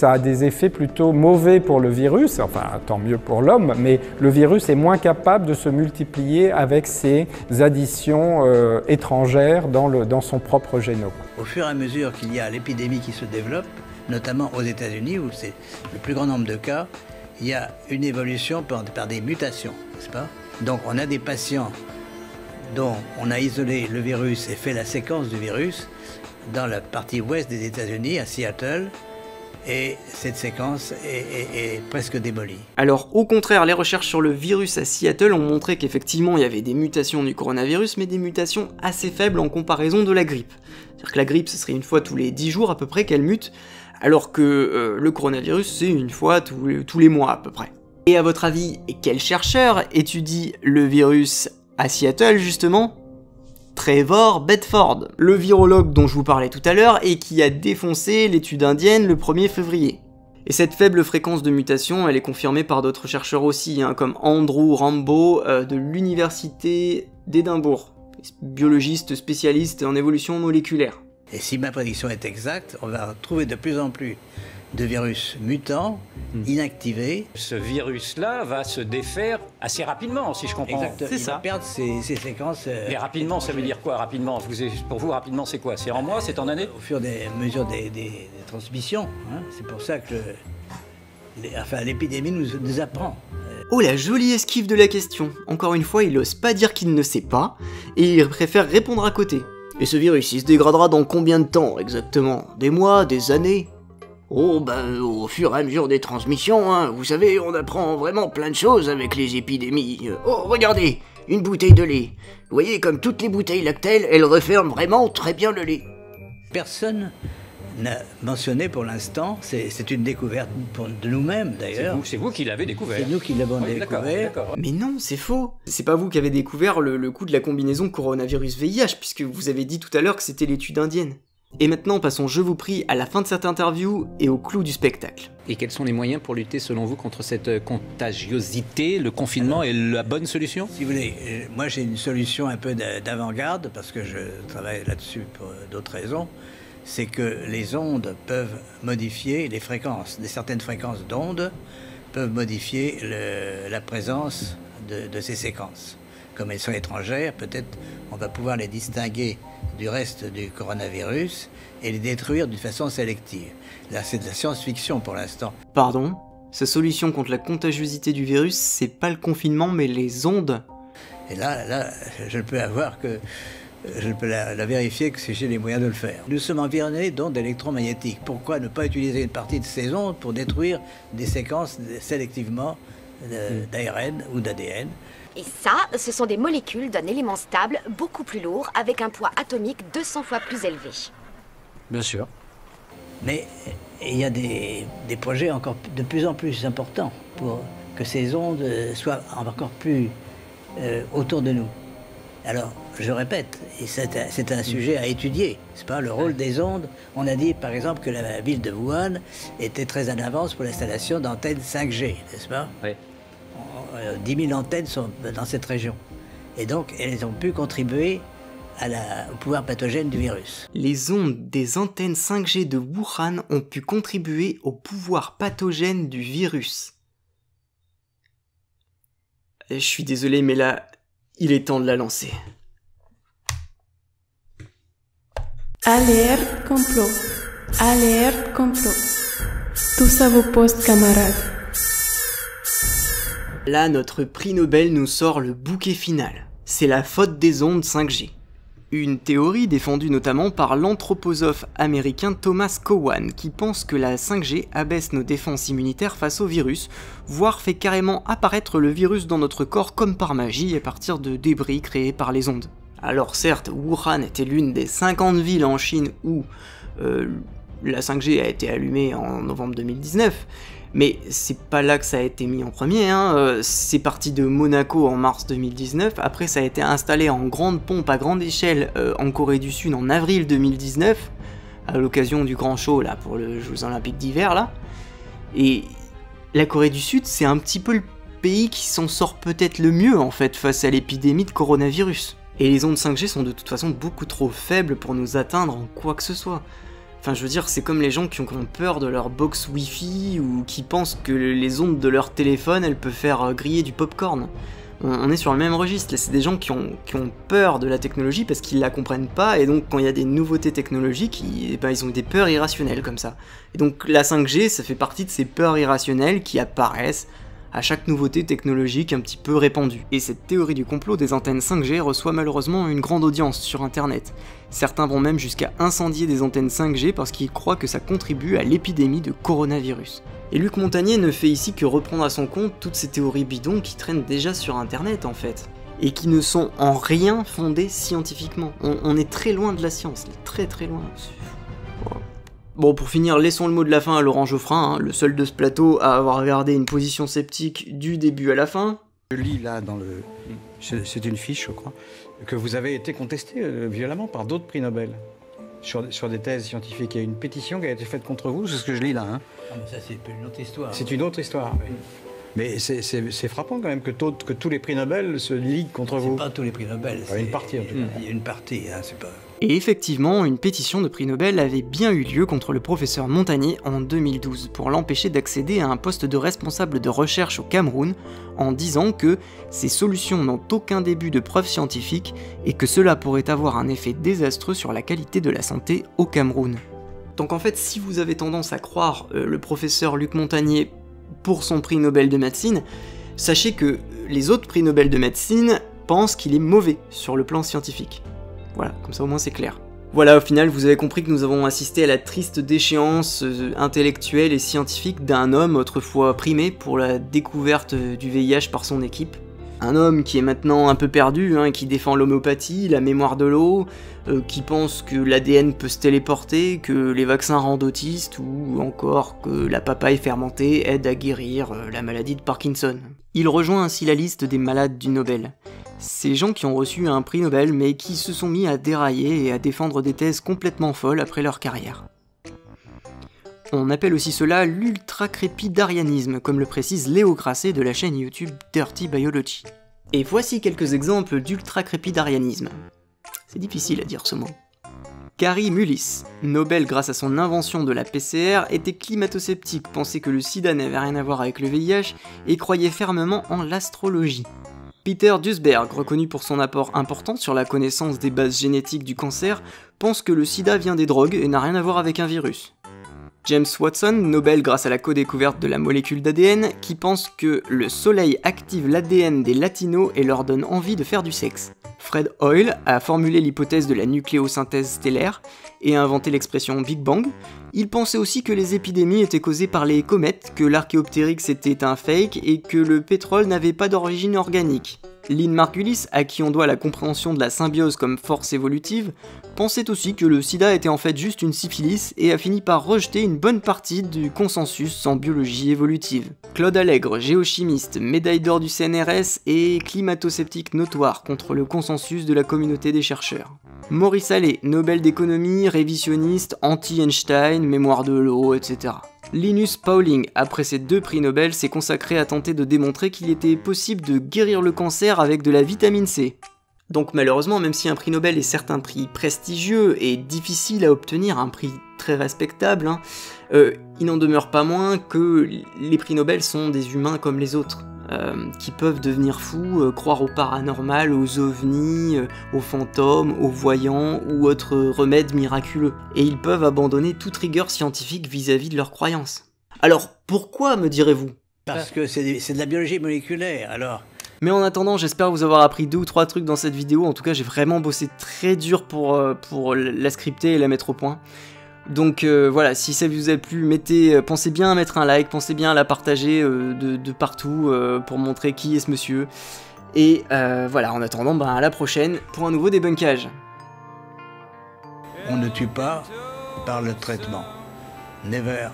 a des effets plutôt mauvais pour le virus, enfin tant mieux pour l'homme, mais le virus est moins capable de se multiplier avec ces additions étrangères dans son propre génome. Au fur et à mesure qu'il y a l'épidémie qui se développe, notamment aux États-Unis, où c'est le plus grand nombre de cas, il y a une évolution par des mutations, n'est-ce pas? Donc on a des patients dont on a isolé le virus et fait la séquence du virus dans la partie ouest des États-Unis, à Seattle, et cette séquence est presque démolie. Alors au contraire, les recherches sur le virus à Seattle ont montré qu'effectivement il y avait des mutations du coronavirus, mais des mutations assez faibles en comparaison de la grippe. C'est-à-dire que la grippe, ce serait une fois tous les 10 jours à peu près qu'elle mute, alors que le coronavirus, c'est une fois tous les mois à peu près. Et à votre avis, quel chercheur étudie le virus à Seattle, justement? Trevor Bedford, le virologue dont je vous parlais tout à l'heure et qui a défoncé l'étude indienne le 1er février. Et cette faible fréquence de mutation, elle est confirmée par d'autres chercheurs aussi, hein, comme Andrew Rambo de l'université d'Édimbourg, biologiste spécialiste en évolution moléculaire. Et si ma prédiction est exacte, on va trouver de plus en plus de virus mutants, inactivés. Ce virus-là va se défaire assez rapidement, si je comprends. Exact. C'est ça. Perdre ses séquences. Et rapidement, ça veut dire quoi, rapidement? Pour vous, rapidement, c'est quoi? C'est en mois, c'est en année? Au fur et à mesure des transmissions. Hein. C'est pour ça que l'épidémie nous apprend. Oh, la jolie esquive de la question. Encore une fois, il n'ose pas dire qu'il ne sait pas, et il préfère répondre à côté. Et ce virus, il se dégradera dans combien de temps, exactement? Des mois, des années? Oh, ben, au fur et à mesure des transmissions, hein. Vous savez, on apprend vraiment plein de choses avec les épidémies. Oh, regardez, une bouteille de lait. Vous voyez, comme toutes les bouteilles Lactel, elle referme vraiment très bien le lait. Personne n'a mentionné pour l'instant, c'est une découverte de nous-mêmes d'ailleurs. C'est vous qui l'avez découvert. C'est nous qui l'avons découvert. Mais non, c'est faux. C'est pas vous qui avez découvert le coup de la combinaison coronavirus-VIH, puisque vous avez dit tout à l'heure que c'était l'étude indienne. Et maintenant, passons, je vous prie, à la fin de cette interview et au clou du spectacle. Et quels sont les moyens pour lutter, selon vous, contre cette contagiosité? Le confinement est la bonne solution? Si vous voulez, moi j'ai une solution un peu d'avant-garde, parce que je travaille là-dessus pour d'autres raisons. C'est que les ondes peuvent modifier les fréquences, certaines fréquences d'ondes peuvent modifier la présence de ces séquences. Comme elles sont étrangères, peut-être on va pouvoir les distinguer du reste du coronavirus et les détruire d'une façon sélective. Là, c'est de la science-fiction pour l'instant. Pardon? Sa solution contre la contagiosité du virus, c'est pas le confinement, mais les ondes? Et là, je ne peux la vérifier que si j'ai les moyens de le faire. Nous sommes environnés d'ondes électromagnétiques. Pourquoi ne pas utiliser une partie de ces ondes pour détruire des séquences sélectivement d'ARN ou d'ADN? Et ça, ce sont des molécules d'un élément stable, beaucoup plus lourd, avec un poids atomique 200 fois plus élevé. Bien sûr. Mais il y a des projets encore de plus en plus importants pour que ces ondes soient encore plus autour de nous. Alors, je répète, et c'est un sujet à étudier, c'est pas le rôle des ondes. On a dit, par exemple, que la ville de Wuhan était très en avance pour l'installation d'antennes 5G, n'est-ce pas? Oui. 10 000 antennes sont dans cette région. Et donc, elles ont pu contribuer au pouvoir pathogène du virus. Les ondes des antennes 5G de Wuhan ont pu contribuer au pouvoir pathogène du virus. Je suis désolé, mais là, il est temps de la lancer. Alerte complot. Alerte complot. Tous à vos postes, camarades. Là, notre prix Nobel nous sort le bouquet final. C'est la faute des ondes 5G. Une théorie défendue notamment par l'anthroposophe américain Thomas Cowan, qui pense que la 5G abaisse nos défenses immunitaires face au virus, voire fait carrément apparaître le virus dans notre corps comme par magie à partir de débris créés par les ondes. Alors certes, Wuhan était l'une des 50 villes en Chine où la 5G a été allumée en novembre 2019, mais c'est pas là que ça a été mis en premier, hein. C'est parti de Monaco en mars 2019, après ça a été installé en grande pompe à grande échelle en Corée du Sud en avril 2019, à l'occasion du grand show là pour les Jeux Olympiques d'hiver là. Et la Corée du Sud, c'est un petit peu le pays qui s'en sort peut-être le mieux en fait face à l'épidémie de coronavirus. Et les ondes 5G sont de toute façon beaucoup trop faibles pour nous atteindre en quoi que ce soit. Enfin, je veux dire, c'est comme les gens qui ont peur de leur box Wi-Fi ou qui pensent que les ondes de leur téléphone, elles peuvent faire griller du popcorn. On est sur le même registre, c'est des gens qui ont peur de la technologie parce qu'ils la comprennent pas, et donc quand il y a des nouveautés technologiques, ils ont des peurs irrationnelles comme ça. Et donc la 5G, ça fait partie de ces peurs irrationnelles qui apparaissent à chaque nouveauté technologique un petit peu répandue. Et cette théorie du complot des antennes 5G reçoit malheureusement une grande audience sur internet. Certains vont même jusqu'à incendier des antennes 5G parce qu'ils croient que ça contribue à l'épidémie de coronavirus. Et Luc Montagnier ne fait ici que reprendre à son compte toutes ces théories bidons qui traînent déjà sur internet en fait, et qui ne sont en rien fondées scientifiquement. On est très loin de la science, très très loin. Bon, pour finir, laissons le mot de la fin à Laurent Geoffrin, hein, le seul de ce plateau à avoir gardé une position sceptique du début à la fin. Je lis là dans le... C'est une fiche, je crois, que vous avez été contesté violemment par d'autres prix Nobel sur des thèses scientifiques. Il y a une pétition qui a été faite contre vous, c'est ce que je lis là. Hein. Ah, mais ça, c'est une autre histoire. C'est une autre histoire, oui. Mais c'est frappant quand même que tous les prix Nobel se liguent contre vous. C'est pas tous les prix Nobel. Une partie en tout cas. Il y a une partie, hein, c'est pas... Et effectivement, une pétition de prix Nobel avait bien eu lieu contre le professeur Montagnier en 2012 pour l'empêcher d'accéder à un poste de responsable de recherche au Cameroun en disant que ces solutions n'ont aucun début de preuve scientifique et que cela pourrait avoir un effet désastreux sur la qualité de la santé au Cameroun. Donc en fait, si vous avez tendance à croire le professeur Luc Montagnier pour son prix Nobel de médecine, sachez que les autres prix Nobel de médecine pensent qu'il est mauvais sur le plan scientifique. Voilà, comme ça au moins c'est clair. Voilà, au final, vous avez compris que nous avons assisté à la triste déchéance intellectuelle et scientifique d'un homme autrefois primé pour la découverte du VIH par son équipe. Un homme qui est maintenant un peu perdu, hein, qui défend l'homéopathie, la mémoire de l'eau, qui pense que l'ADN peut se téléporter, que les vaccins rendent autistes, ou encore que la papaye fermentée aide à guérir la maladie de Parkinson. Il rejoint ainsi la liste des malades du Nobel. Ces gens qui ont reçu un prix Nobel mais qui se sont mis à dérailler et à défendre des thèses complètement folles après leur carrière. On appelle aussi cela l'ultracrépidarianisme, comme le précise Léo Grasset de la chaîne YouTube Dirty Biology. Et voici quelques exemples d'ultracrépidarianisme. C'est difficile à dire ce mot. Kary Mullis, Nobel grâce à son invention de la PCR, était climato-sceptique, pensait que le sida n'avait rien à voir avec le VIH et croyait fermement en l'astrologie. Peter Duesberg, reconnu pour son apport important sur la connaissance des bases génétiques du cancer, pense que le sida vient des drogues et n'a rien à voir avec un virus. James Watson, Nobel grâce à la co-découverte de la molécule d'ADN, qui pense que le soleil active l'ADN des latinos et leur donne envie de faire du sexe. Fred Hoyle a formulé l'hypothèse de la nucléosynthèse stellaire et a inventé l'expression Big Bang. Il pensait aussi que les épidémies étaient causées par les comètes, que l'Archéoptérix était un fake et que le pétrole n'avait pas d'origine organique. Lynn Margulis, à qui on doit la compréhension de la symbiose comme force évolutive, pensait aussi que le sida était en fait juste une syphilis et a fini par rejeter une bonne partie du consensus en biologie évolutive. Claude Allègre, géochimiste, médaille d'or du CNRS et climato-sceptique notoire contre le consensus de la communauté des chercheurs. Maurice Allais, Nobel d'économie, révisionniste, anti-Einstein, mémoire de l'eau, etc. Linus Pauling, après ses 2 prix Nobel, s'est consacré à tenter de démontrer qu'il était possible de guérir le cancer avec de la vitamine C. Donc malheureusement, même si un prix Nobel est certes un prix prestigieux et difficile à obtenir, un prix très respectable, hein, il n'en demeure pas moins que les prix Nobel sont des humains comme les autres, qui peuvent devenir fous, croire au paranormal, aux ovnis, aux fantômes, aux voyants ou autres remèdes miraculeux. Et ils peuvent abandonner toute rigueur scientifique vis-à-vis de leurs croyances. Alors pourquoi, me direz-vous ? Parce que c'est de la biologie moléculaire, alors Mais en attendant, j'espère vous avoir appris 2 ou 3 trucs dans cette vidéo. En tout cas, j'ai vraiment bossé très dur pour la scripter et la mettre au point. Donc voilà, si ça vous a plu, pensez bien à mettre un like, pensez bien à la partager de partout pour montrer qui est ce monsieur. Et voilà, en attendant, à la prochaine pour un nouveau débunkage. On ne tue pas par le traitement. Never.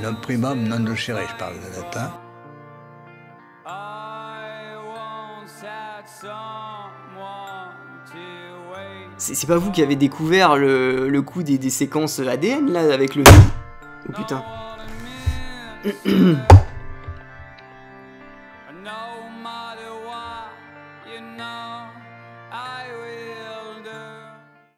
Non primum non nocere, je parle le latin. C'est pas vous qui avez découvert le coup des séquences ADN là avec le... Oh putain.